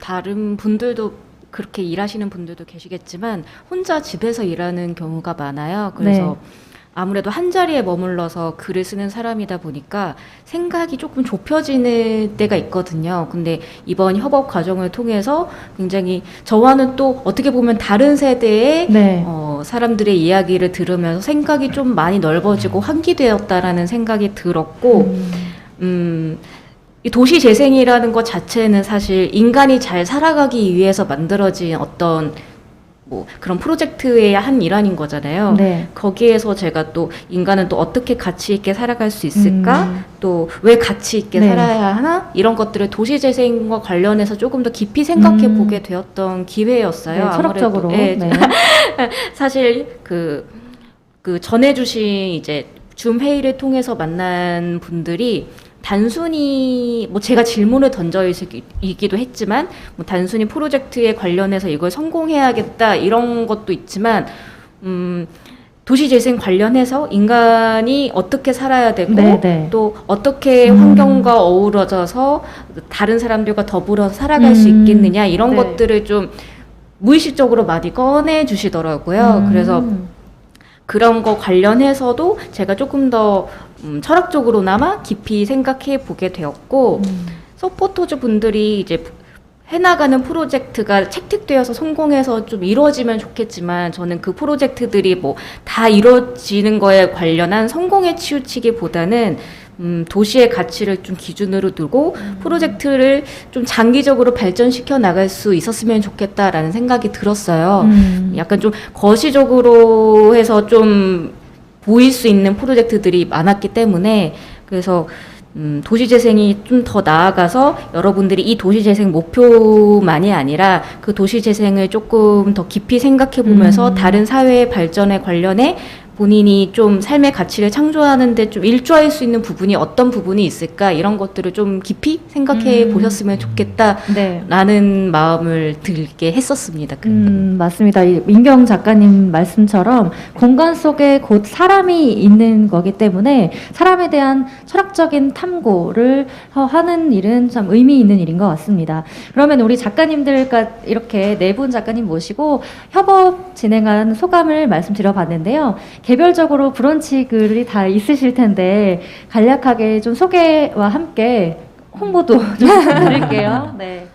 다른 분들도 그렇게 일하시는 분들도 계시겠지만 혼자 집에서 일하는 경우가 많아요. 그래서 네. 아무래도 한 자리에 머물러서 글을 쓰는 사람이다 보니까 생각이 조금 좁혀지는 때가 있거든요. 근데 이번 협업 과정을 통해서 굉장히 저와는 또 어떻게 보면 다른 세대의 네. 사람들의 이야기를 들으면서 생각이 좀 많이 넓어지고 환기되었다라는 생각이 들었고, 이 도시 재생이라는 것 자체는 사실 인간이 잘 살아가기 위해서 만들어진 어떤 뭐 그런 프로젝트의 한 일환인 거잖아요. 네. 거기에서 제가 또 인간은 또 어떻게 가치 있게 살아갈 수 있을까? 또 왜 가치 있게 네. 살아야 하나? 이런 것들을 도시 재생과 관련해서 조금 더 깊이 생각해 보게 되었던 기회였어요. 네, 철학적으로. 네. 네. 사실 그 전해주신 이제 줌 회의를 통해서 만난 분들이 단순히 뭐 제가 질문을 던져이기도 했지만 뭐 단순히 프로젝트에 관련해서 이걸 성공해야겠다 이런 것도 있지만 도시재생 관련해서 인간이 어떻게 살아야 되고 네. 또 어떻게 환경과 어우러져서 다른 사람들과 더불어 살아갈 수 있겠느냐 이런 네. 것들을 좀 무의식적으로 많이 꺼내 주시더라고요. 그래서 그런 거 관련해서도 제가 조금 더 철학적으로나마 깊이 생각해 보게 되었고 서포터즈 분들이 이제 해나가는 프로젝트가 채택되어서 성공해서 좀 이루어지면 좋겠지만 저는 그 프로젝트들이 뭐 다 이루어지는 거에 관련한 성공에 치우치기보다는 도시의 가치를 좀 기준으로 두고 프로젝트를 좀 장기적으로 발전시켜 나갈 수 있었으면 좋겠다라는 생각이 들었어요. 약간 좀 거시적으로 해서 좀 보일 수 있는 프로젝트들이 많았기 때문에 그래서 도시재생이 좀 더 나아가서 여러분들이 이 도시재생 목표만이 아니라 그 도시재생을 조금 더 깊이 생각해 보면서 다른 사회의 발전에 관련해 본인이 좀 삶의 가치를 창조하는데 좀 일조할 수 있는 부분이 어떤 부분이 있을까 이런 것들을 좀 깊이 생각해 보셨으면 좋겠다라는 네. 마음을 들게 했었습니다. 맞습니다. 이 민경 작가님 말씀처럼 공간 속에 곧 사람이 있는 거기 때문에 사람에 대한 철학적인 탐구를 하는 일은 참 의미 있는 일인 것 같습니다. 그러면 우리 작가님들과 이렇게 네 분 작가님 모시고 협업 진행한 소감을 말씀드려봤는데요. 개별적으로 브런치 글이 다 있으실 텐데 간략하게 좀 소개와 함께 홍보도 좀 드릴게요. 네.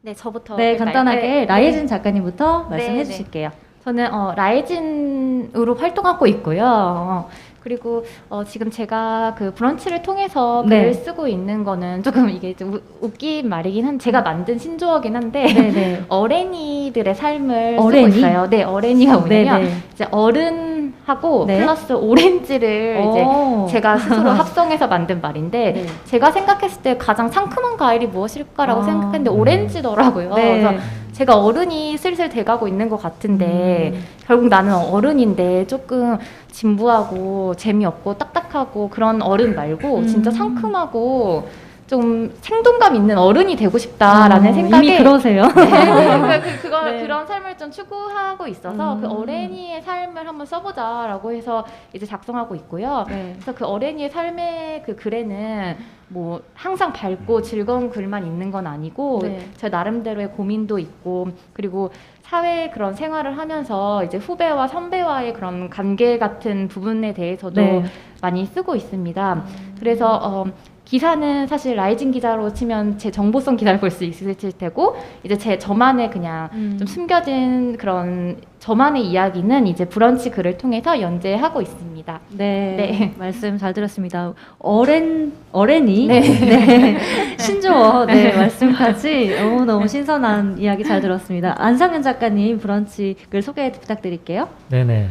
네, 저부터. 네, 할까요? 간단하게 네, 라이진 네. 작가님부터 말씀해 네. 주실게요. 저는 라이진으로 활동하고 있고요. 그리고 지금 제가 그 브런치를 통해서 네. 글을 쓰고 있는 거는 조금 이게 좀 웃긴 말이긴 한 제가 만든 신조어긴 한데 네네. 어린이들의 삶을 어린이? 쓰고 있어요. 네, 어린이가 뭐냐면 네네. 이제 어른하고 네. 플러스 오렌지를 이제 오. 제가 스스로 합성해서 만든 말인데 네. 제가 생각했을 때 가장 상큼한 과일이 무엇일까라고 아. 생각했는데 오렌지더라고요. 네. 그래서 제가 어른이 슬슬 돼가고 있는 것 같은데 결국 나는 어른인데 조금 진부하고 재미없고 딱딱하고 그런 어른 말고 진짜 상큼하고 좀 생동감 있는 어른이 되고 싶다라는 생각에 이미 그러세요. 네. 네. 그런 삶을 좀 추구하고 있어서 그 어린이의 삶을 한번 써보자라고 해서 이제 작성하고 있고요. 네. 그래서 그 어린이의 삶의 그 글에는 뭐 항상 밝고 즐거운 글만 있는 건 아니고 네. 저 나름대로의 고민도 있고 그리고 사회 그런 생활을 하면서 이제 후배와 선배와의 그런 관계 같은 부분에 대해서도 네. 많이 쓰고 있습니다. 그래서 기사는 사실 라이징 기자로 치면 제 정보성 기사를 볼 수 있을 테고 이제 저만의 그냥 좀 숨겨진 그런 저만의 이야기는 이제 브런치 글을 통해서 연재하고 있습니다. 네. 네. 말씀 잘 들었습니다. 어ren이 네. 네. 신조어 네. 말씀까지 너무 신선한 이야기 잘 들었습니다. 안상현 작가님 브런치 글 소개 부탁드릴게요. 네네.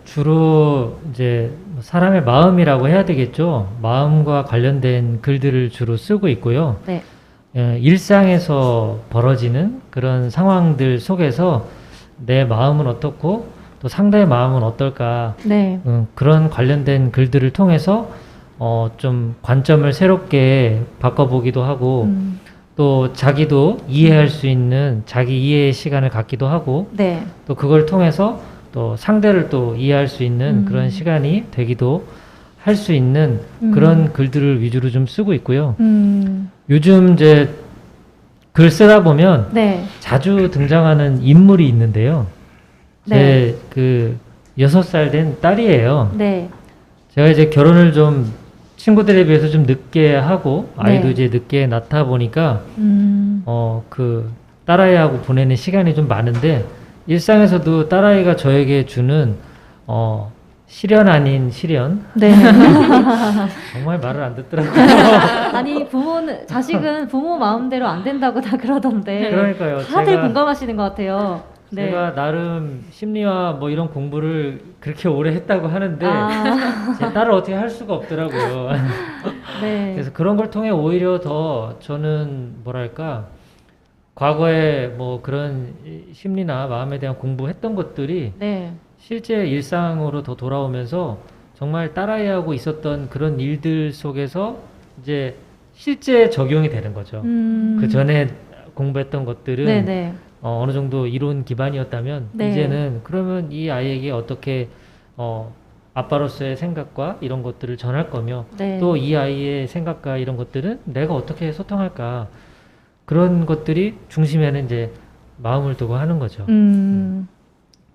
주로 이제 사람의 마음이라고 해야 되겠죠. 마음과 관련된 글들을 주로 쓰고 있고요. 네. 일상에서 벌어지는 그런 상황들 속에서 내 마음은 어떻고 또 상대의 마음은 어떨까 네. 그런 관련된 글들을 통해서 좀 관점을 새롭게 바꿔보기도 하고 또 자기도 이해할 수 있는 자기 이해의 시간을 갖기도 하고 네. 또 그걸 통해서 또 상대를 또 이해할 수 있는 그런 시간이 되기도 할 수 있는 그런 글들을 위주로 좀 쓰고 있고요. 요즘 이제 글 쓰다 보면 네. 자주 등장하는 인물이 있는데요. 제 그 6살 된 딸이에요. 네. 제가 이제 결혼을 좀 친구들에 비해서 좀 늦게 하고 아이도 네. 이제 늦게 낳다 보니까 그 딸아이하고 보내는 시간이 좀 많은데 일상에서도 딸아이가 저에게 주는 시련 아닌 시련 네. 정말 말을 안 듣더라고요. 아니 자식은 부모 마음대로 안 된다고 다 그러던데. 그러니까요. 다들 공감하시는 것 같아요. 네. 제가 나름 심리와 뭐 이런 공부를 그렇게 오래 했다고 하는데 제 딸을 어떻게 할 수가 없더라고요. 네. 그래서 그런 걸 통해 오히려 더 저는 뭐랄까 과거에 뭐 그런 심리나 마음에 대한 공부했던 것들이 네. 실제 일상으로 더 돌아오면서 정말 딸아이하고 있었던 그런 일들 속에서 이제 실제 적용이 되는 거죠. 그 전에 공부했던 것들은 네네. 어느 정도 이론 기반이었다면 네. 이제는 그러면 이 아이에게 어떻게 아빠로서의 생각과 이런 것들을 전할 거며 네. 또 이 아이의 생각과 이런 것들은 내가 어떻게 소통할까 그런 것들이 중심에는 이제 마음을 두고 하는 거죠.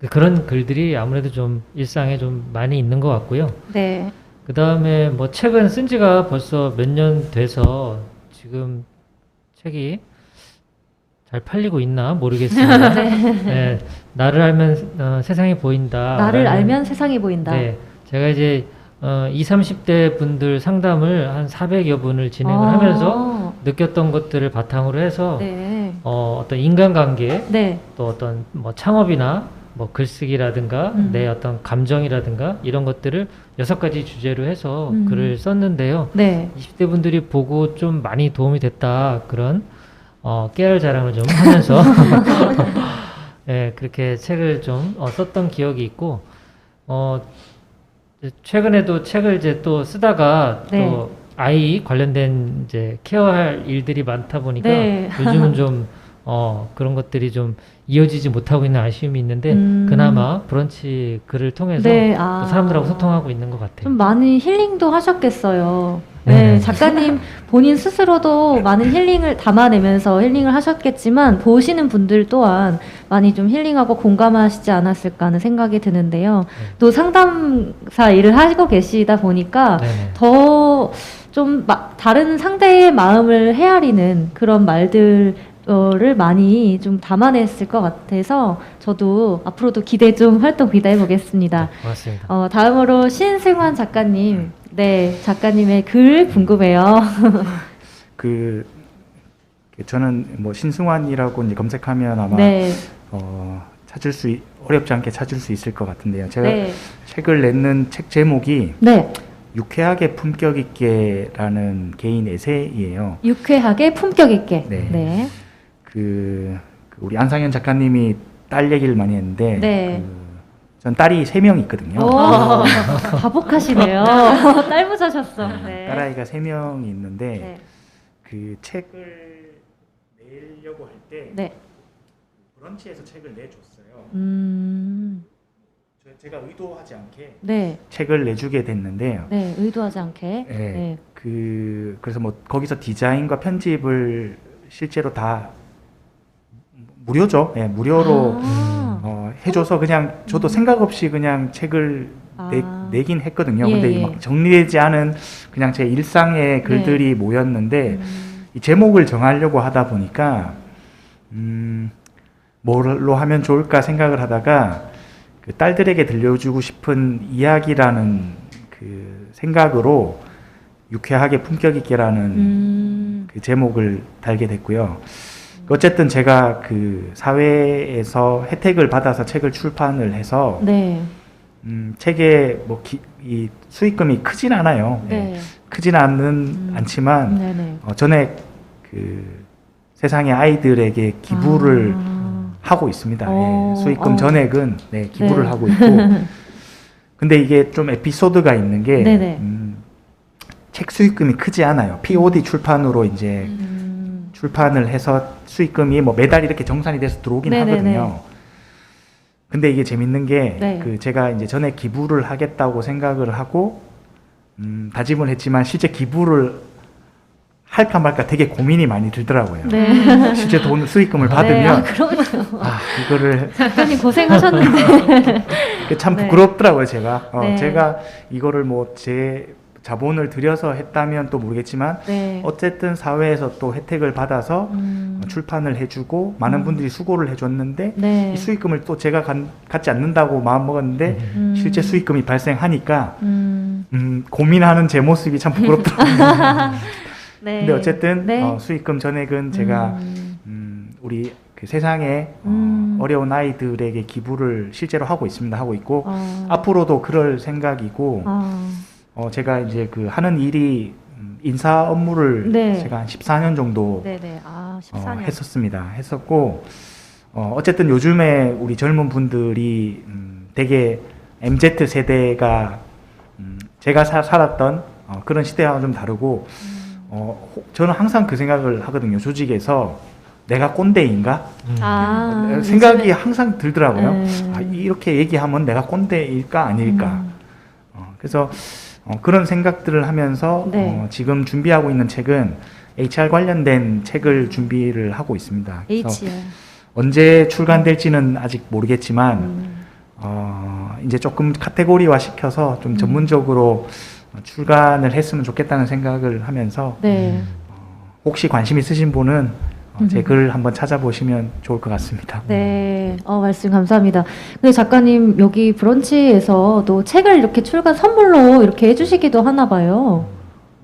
그런 글들이 아무래도 좀 일상에 좀 많이 있는 것 같고요. 네. 그 다음에 뭐 책은 쓴 지가 벌써 몇 년 돼서 지금 책이 잘 팔리고 있나 모르겠습니다. 네, 나를 알면 세상이 보인다. 나를 알면 세상이 보인다. 네, 제가 이제 20, 30대 분들 상담을 한 400여 분을 진행을 하면서 느꼈던 것들을 바탕으로 해서 네. 어떤 인간관계 네. 또 어떤 뭐 창업이나 뭐 글쓰기라든가 내 어떤 감정이라든가 이런 것들을 6가지 주제로 해서 글을 썼는데요. 네. 20대 분들이 보고 좀 많이 도움이 됐다 그런 깨알 자랑을 좀 하면서 네, 그렇게 책을 좀 썼던 기억이 있고 최근에도 책을 이제 또 쓰다가 네. 또 아이 관련된 이제 케어할 일들이 많다 보니까 네. 요즘은 좀 그런 것들이 좀 이어지지 못하고 있는 아쉬움이 있는데 그나마 브런치 글을 통해서 네. 또 사람들하고 소통하고 있는 것 같아요. 좀 많은 힐링도 하셨겠어요. 네, 네. 작가님 본인 스스로도 많은 힐링을 담아내면서 힐링을 하셨겠지만 보시는 분들 또한 많이 좀 힐링하고 공감하시지 않았을까 하는 생각이 드는데요. 또 상담사 일을 하고 계시다 보니까 네네. 더 좀 다른 상대의 마음을 헤아리는 그런 말들을 많이 좀 담아냈을 것 같아서 저도 앞으로도 활동 기대해 보겠습니다. 고맙습니다. 다음으로 신승환 작가님. 네, 작가님의 글 궁금해요. 저는 뭐 신승환이라고 이제 검색하면 아마 네. 어렵지 않게 찾을 수 있을 것 같은데요. 제가 네. 책을 냈는 책 제목이 네. 유쾌하게 품격 있게라는 개인 에세이예요. 유쾌하게 품격 있게. 네. 네. 우리 안상현 작가님이 딸 얘기를 많이 했는데 네. 전 딸이 3명 있거든요. 오, 다복하시네요. 딸 부자셨어. 네. 딸아이가 3명이 있는데 네. 그 책을 내려고 할 때 네. 브런치에서 책을 내줬어요. 제가 의도하지 않게 네. 책을 내주게 됐는데요. 네. 의도하지 않게. 네. 네. 그래서 뭐 거기서 디자인과 편집을 실제로 다 무료죠. 네, 무료로 해줘서 그냥 저도 생각 없이 그냥 책을 내긴 했거든요. 예, 근데 예. 막 정리되지 않은 그냥 제 일상의 글들이 모였는데 이 제목을 정하려고 하다 보니까 뭘로 하면 좋을까 생각을 하다가 그 딸들에게 들려주고 싶은 이야기라는 그 생각으로 유쾌하게 품격 있게라는 그 제목을 달게 됐고요. 어쨌든 제가 그 사회에서 혜택을 받아서 책을 출판을 해서 네. 책에 뭐 이 수익금이 크진 않아요. 네. 크진 않지만 네네. 전에 그 세상의 아이들에게 기부를 하고 있습니다. 수익금 전액은 기부를 하고 있고 근데 이게 좀 에피소드가 있는 게 네네. 책 수익금이 크지 않아요. POD 출판으로 이제 출판을 해서 수익금이 뭐 매달 이렇게 정산이 돼서 들어오긴 네네네. 하거든요. 근데 이게 재밌는 게 네. 그 제가 이제 전에 기부를 하겠다고 생각을 하고 다짐을 했지만 실제 기부를 할까 말까 되게 고민이 많이 들더라고요. 네. 실제 돈 수익금을 네, 받으면 그럼요. 이거를 작가님 고생하셨는데. 참 네. 부끄럽더라고요. 제가 네. 제가 이거를 뭐 제 자본을 들여서 했다면 또 모르겠지만 네. 어쨌든 사회에서 또 혜택을 받아서 출판을 해주고 많은 분들이 수고를 해줬는데 네. 이 수익금을 또 제가 갖지 않는다고 마음 먹었는데 실제 수익금이 발생하니까 고민하는 제 모습이 참 부끄럽더라고요. 네. 근데 어쨌든 네. 수익금 전액은 제가 우리 그 세상에 어려운 아이들에게 기부를 실제로 하고 있습니다. 하고 있고 앞으로도 그럴 생각이고 제가 이제 그 하는 일이 인사 업무를 네. 제가 한 14년 정도 네네. 14년. 했었습니다. 했었고 어쨌든 요즘에 우리 젊은 분들이 되게 MZ 세대가 제가 살았던 그런 시대와는 좀 다르고 저는 항상 그 생각을 하거든요. 조직에서 내가 꼰대인가? 생각이 항상 들더라고요. 네. 이렇게 얘기하면 내가 꼰대일까 아닐까? 그래서 그런 생각들을 하면서 네. 지금 준비하고 있는 책은 HR 관련된 책을 준비를 하고 있습니다. 그래서 HR. 언제 출간될지는 아직 모르겠지만 이제 조금 카테고리화 시켜서 좀 전문적으로 출간을 했으면 좋겠다는 생각을 하면서 네. 혹시 관심 있으신 분은 제 글을 한번 찾아보시면 좋을 것 같습니다. 네, 말씀 감사합니다. 근데 작가님 여기 브런치에서도 책을 이렇게 출간 선물로 이렇게 해주시기도 하나 봐요.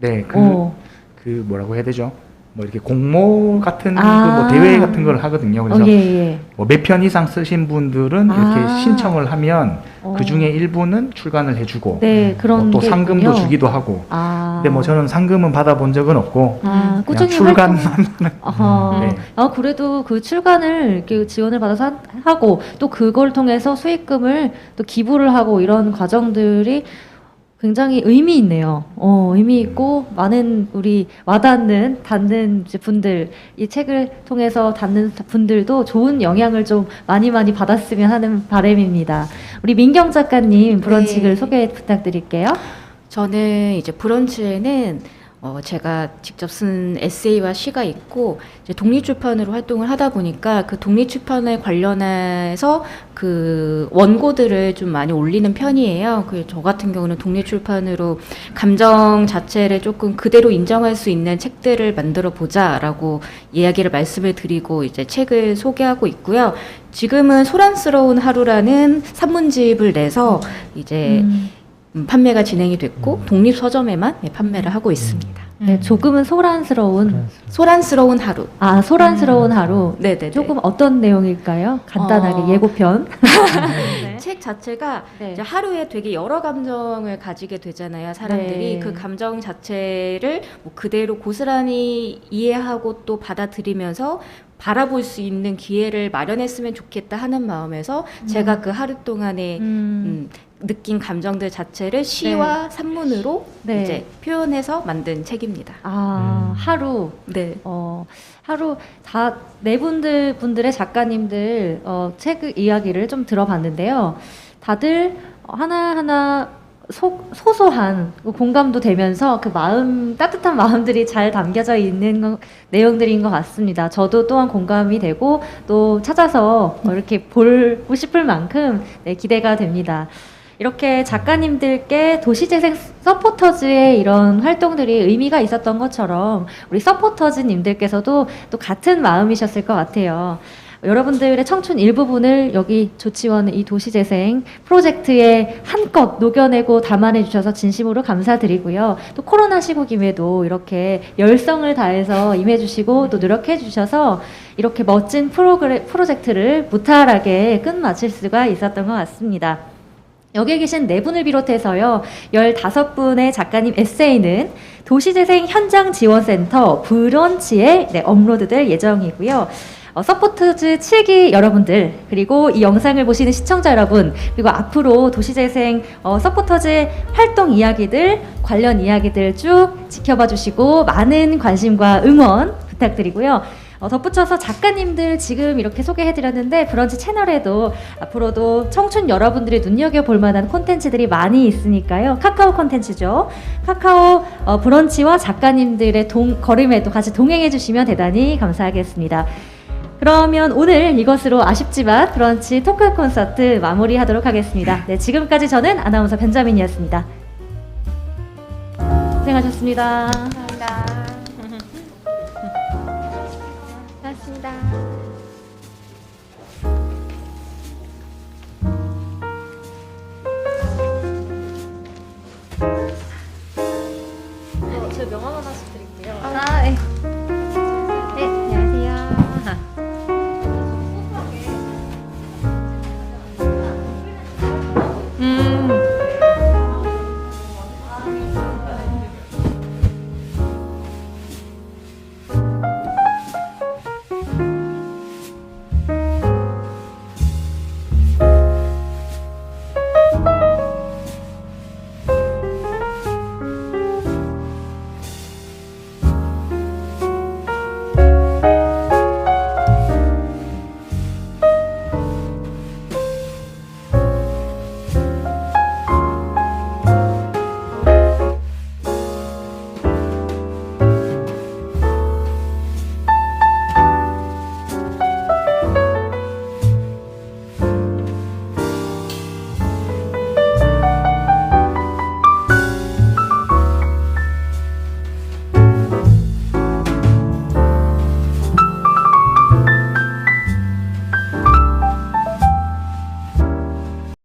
네, 어. 그 뭐라고 해야 되죠? 뭐 이렇게 공모 같은 아. 그 뭐 대회 같은 걸 하거든요. 그래서 예, 예. 뭐 몇 편 이상 쓰신 분들은 이렇게 신청을 하면 그 중에 일부는 출간을 해주고 네, 그런 또 게 상금도 있군요. 주기도 하고. 아. 근데 뭐 저는 상금은 받아본 적은 없고 그냥 꾸준히 출간만 아하. 네. 그래도 그 출간을 이렇게 지원을 받아서 하고 또 그걸 통해서 수익금을 또 기부를 하고 이런 과정들이 굉장히 의미 있네요. 의미 있고 많은 우리 닿는 이제 분들 이 책을 통해서 닿는 분들도 좋은 영향을 좀 많이 받았으면 하는 바람입니다. 우리 민경 작가님 브런치글 네. 소개 부탁드릴게요. 저는 이제 브런치에는 제가 직접 쓴 에세이와 시가 있고 이제 독립출판으로 활동을 하다 보니까 그 독립출판에 관련해서 그 원고들을 좀 많이 올리는 편이에요. 저 같은 경우는 독립출판으로 감정 자체를 조금 그대로 인정할 수 있는 책들을 만들어 보자라고 이야기를 말씀을 드리고 이제 책을 소개하고 있고요. 지금은 소란스러운 하루라는 산문집을 내서 이제 판매가 진행이 됐고 독립 서점에만 판매를 하고 있습니다. 네, 조금은 소란스러운 소란스러운 하루. 소란스러운 하루. 네네. 조금 어떤 내용일까요? 간단하게 예고편. 네. 책 자체가 네. 이제 하루에 되게 여러 감정을 가지게 되잖아요. 사람들이 네. 그 감정 자체를 뭐 그대로 고스란히 이해하고 또 받아들이면서 바라볼 수 있는 기회를 마련했으면 좋겠다 하는 마음에서 제가 그 하루 동안에 느낀 감정들 자체를 시와 산문으로 네. 이제 표현해서 만든 책입니다. 하루. 네. 하루 네 분들의 작가님들 책 이야기를 좀 들어봤는데요. 다들 하나하나 소소한 공감도 되면서 그 따뜻한 마음들이 잘 담겨져 있는 내용들인 것 같습니다. 저도 또한 공감이 되고 또 찾아서 이렇게 보고 싶을 만큼 기대가 됩니다. 이렇게 작가님들께 도시재생 서포터즈의 이런 활동들이 의미가 있었던 것처럼 우리 서포터즈님들께서도 또 같은 마음이셨을 것 같아요. 여러분들의 청춘 일부분을 여기 조치원의 이 도시재생 프로젝트에 한껏 녹여내고 담아내 주셔서 진심으로 감사드리고요. 또 코로나 시국임에도 이렇게 열성을 다해서 임해주시고 또 노력해 주셔서 이렇게 멋진 프로젝트를 무탈하게 끝마칠 수가 있었던 것 같습니다. 여기에 계신 네 분을 비롯해서요, 15분의 작가님 에세이는 도시재생 현장지원센터 브런치에 업로드될 예정이고요. 서포터즈 7기 여러분들, 그리고 이 영상을 보시는 시청자 여러분, 그리고 앞으로 도시재생 서포터즈의 활동 이야기들, 관련 이야기들 쭉 지켜봐 주시고 많은 관심과 응원 부탁드리고요. 덧붙여서 작가님들 지금 이렇게 소개해드렸는데 브런치 채널에도 앞으로도 청춘 여러분들이 눈여겨볼 만한 콘텐츠들이 많이 있으니까요. 카카오 콘텐츠죠. 카카오 브런치와 작가님들의 걸음에도 같이 동행해 주시면 대단히 감사하겠습니다. 그러면 오늘 이것으로 아쉽지만 브런치 토크 콘서트 마무리하도록 하겠습니다. 네, 지금까지 저는 아나운서 변자민이었습니다. 고생하셨습니다.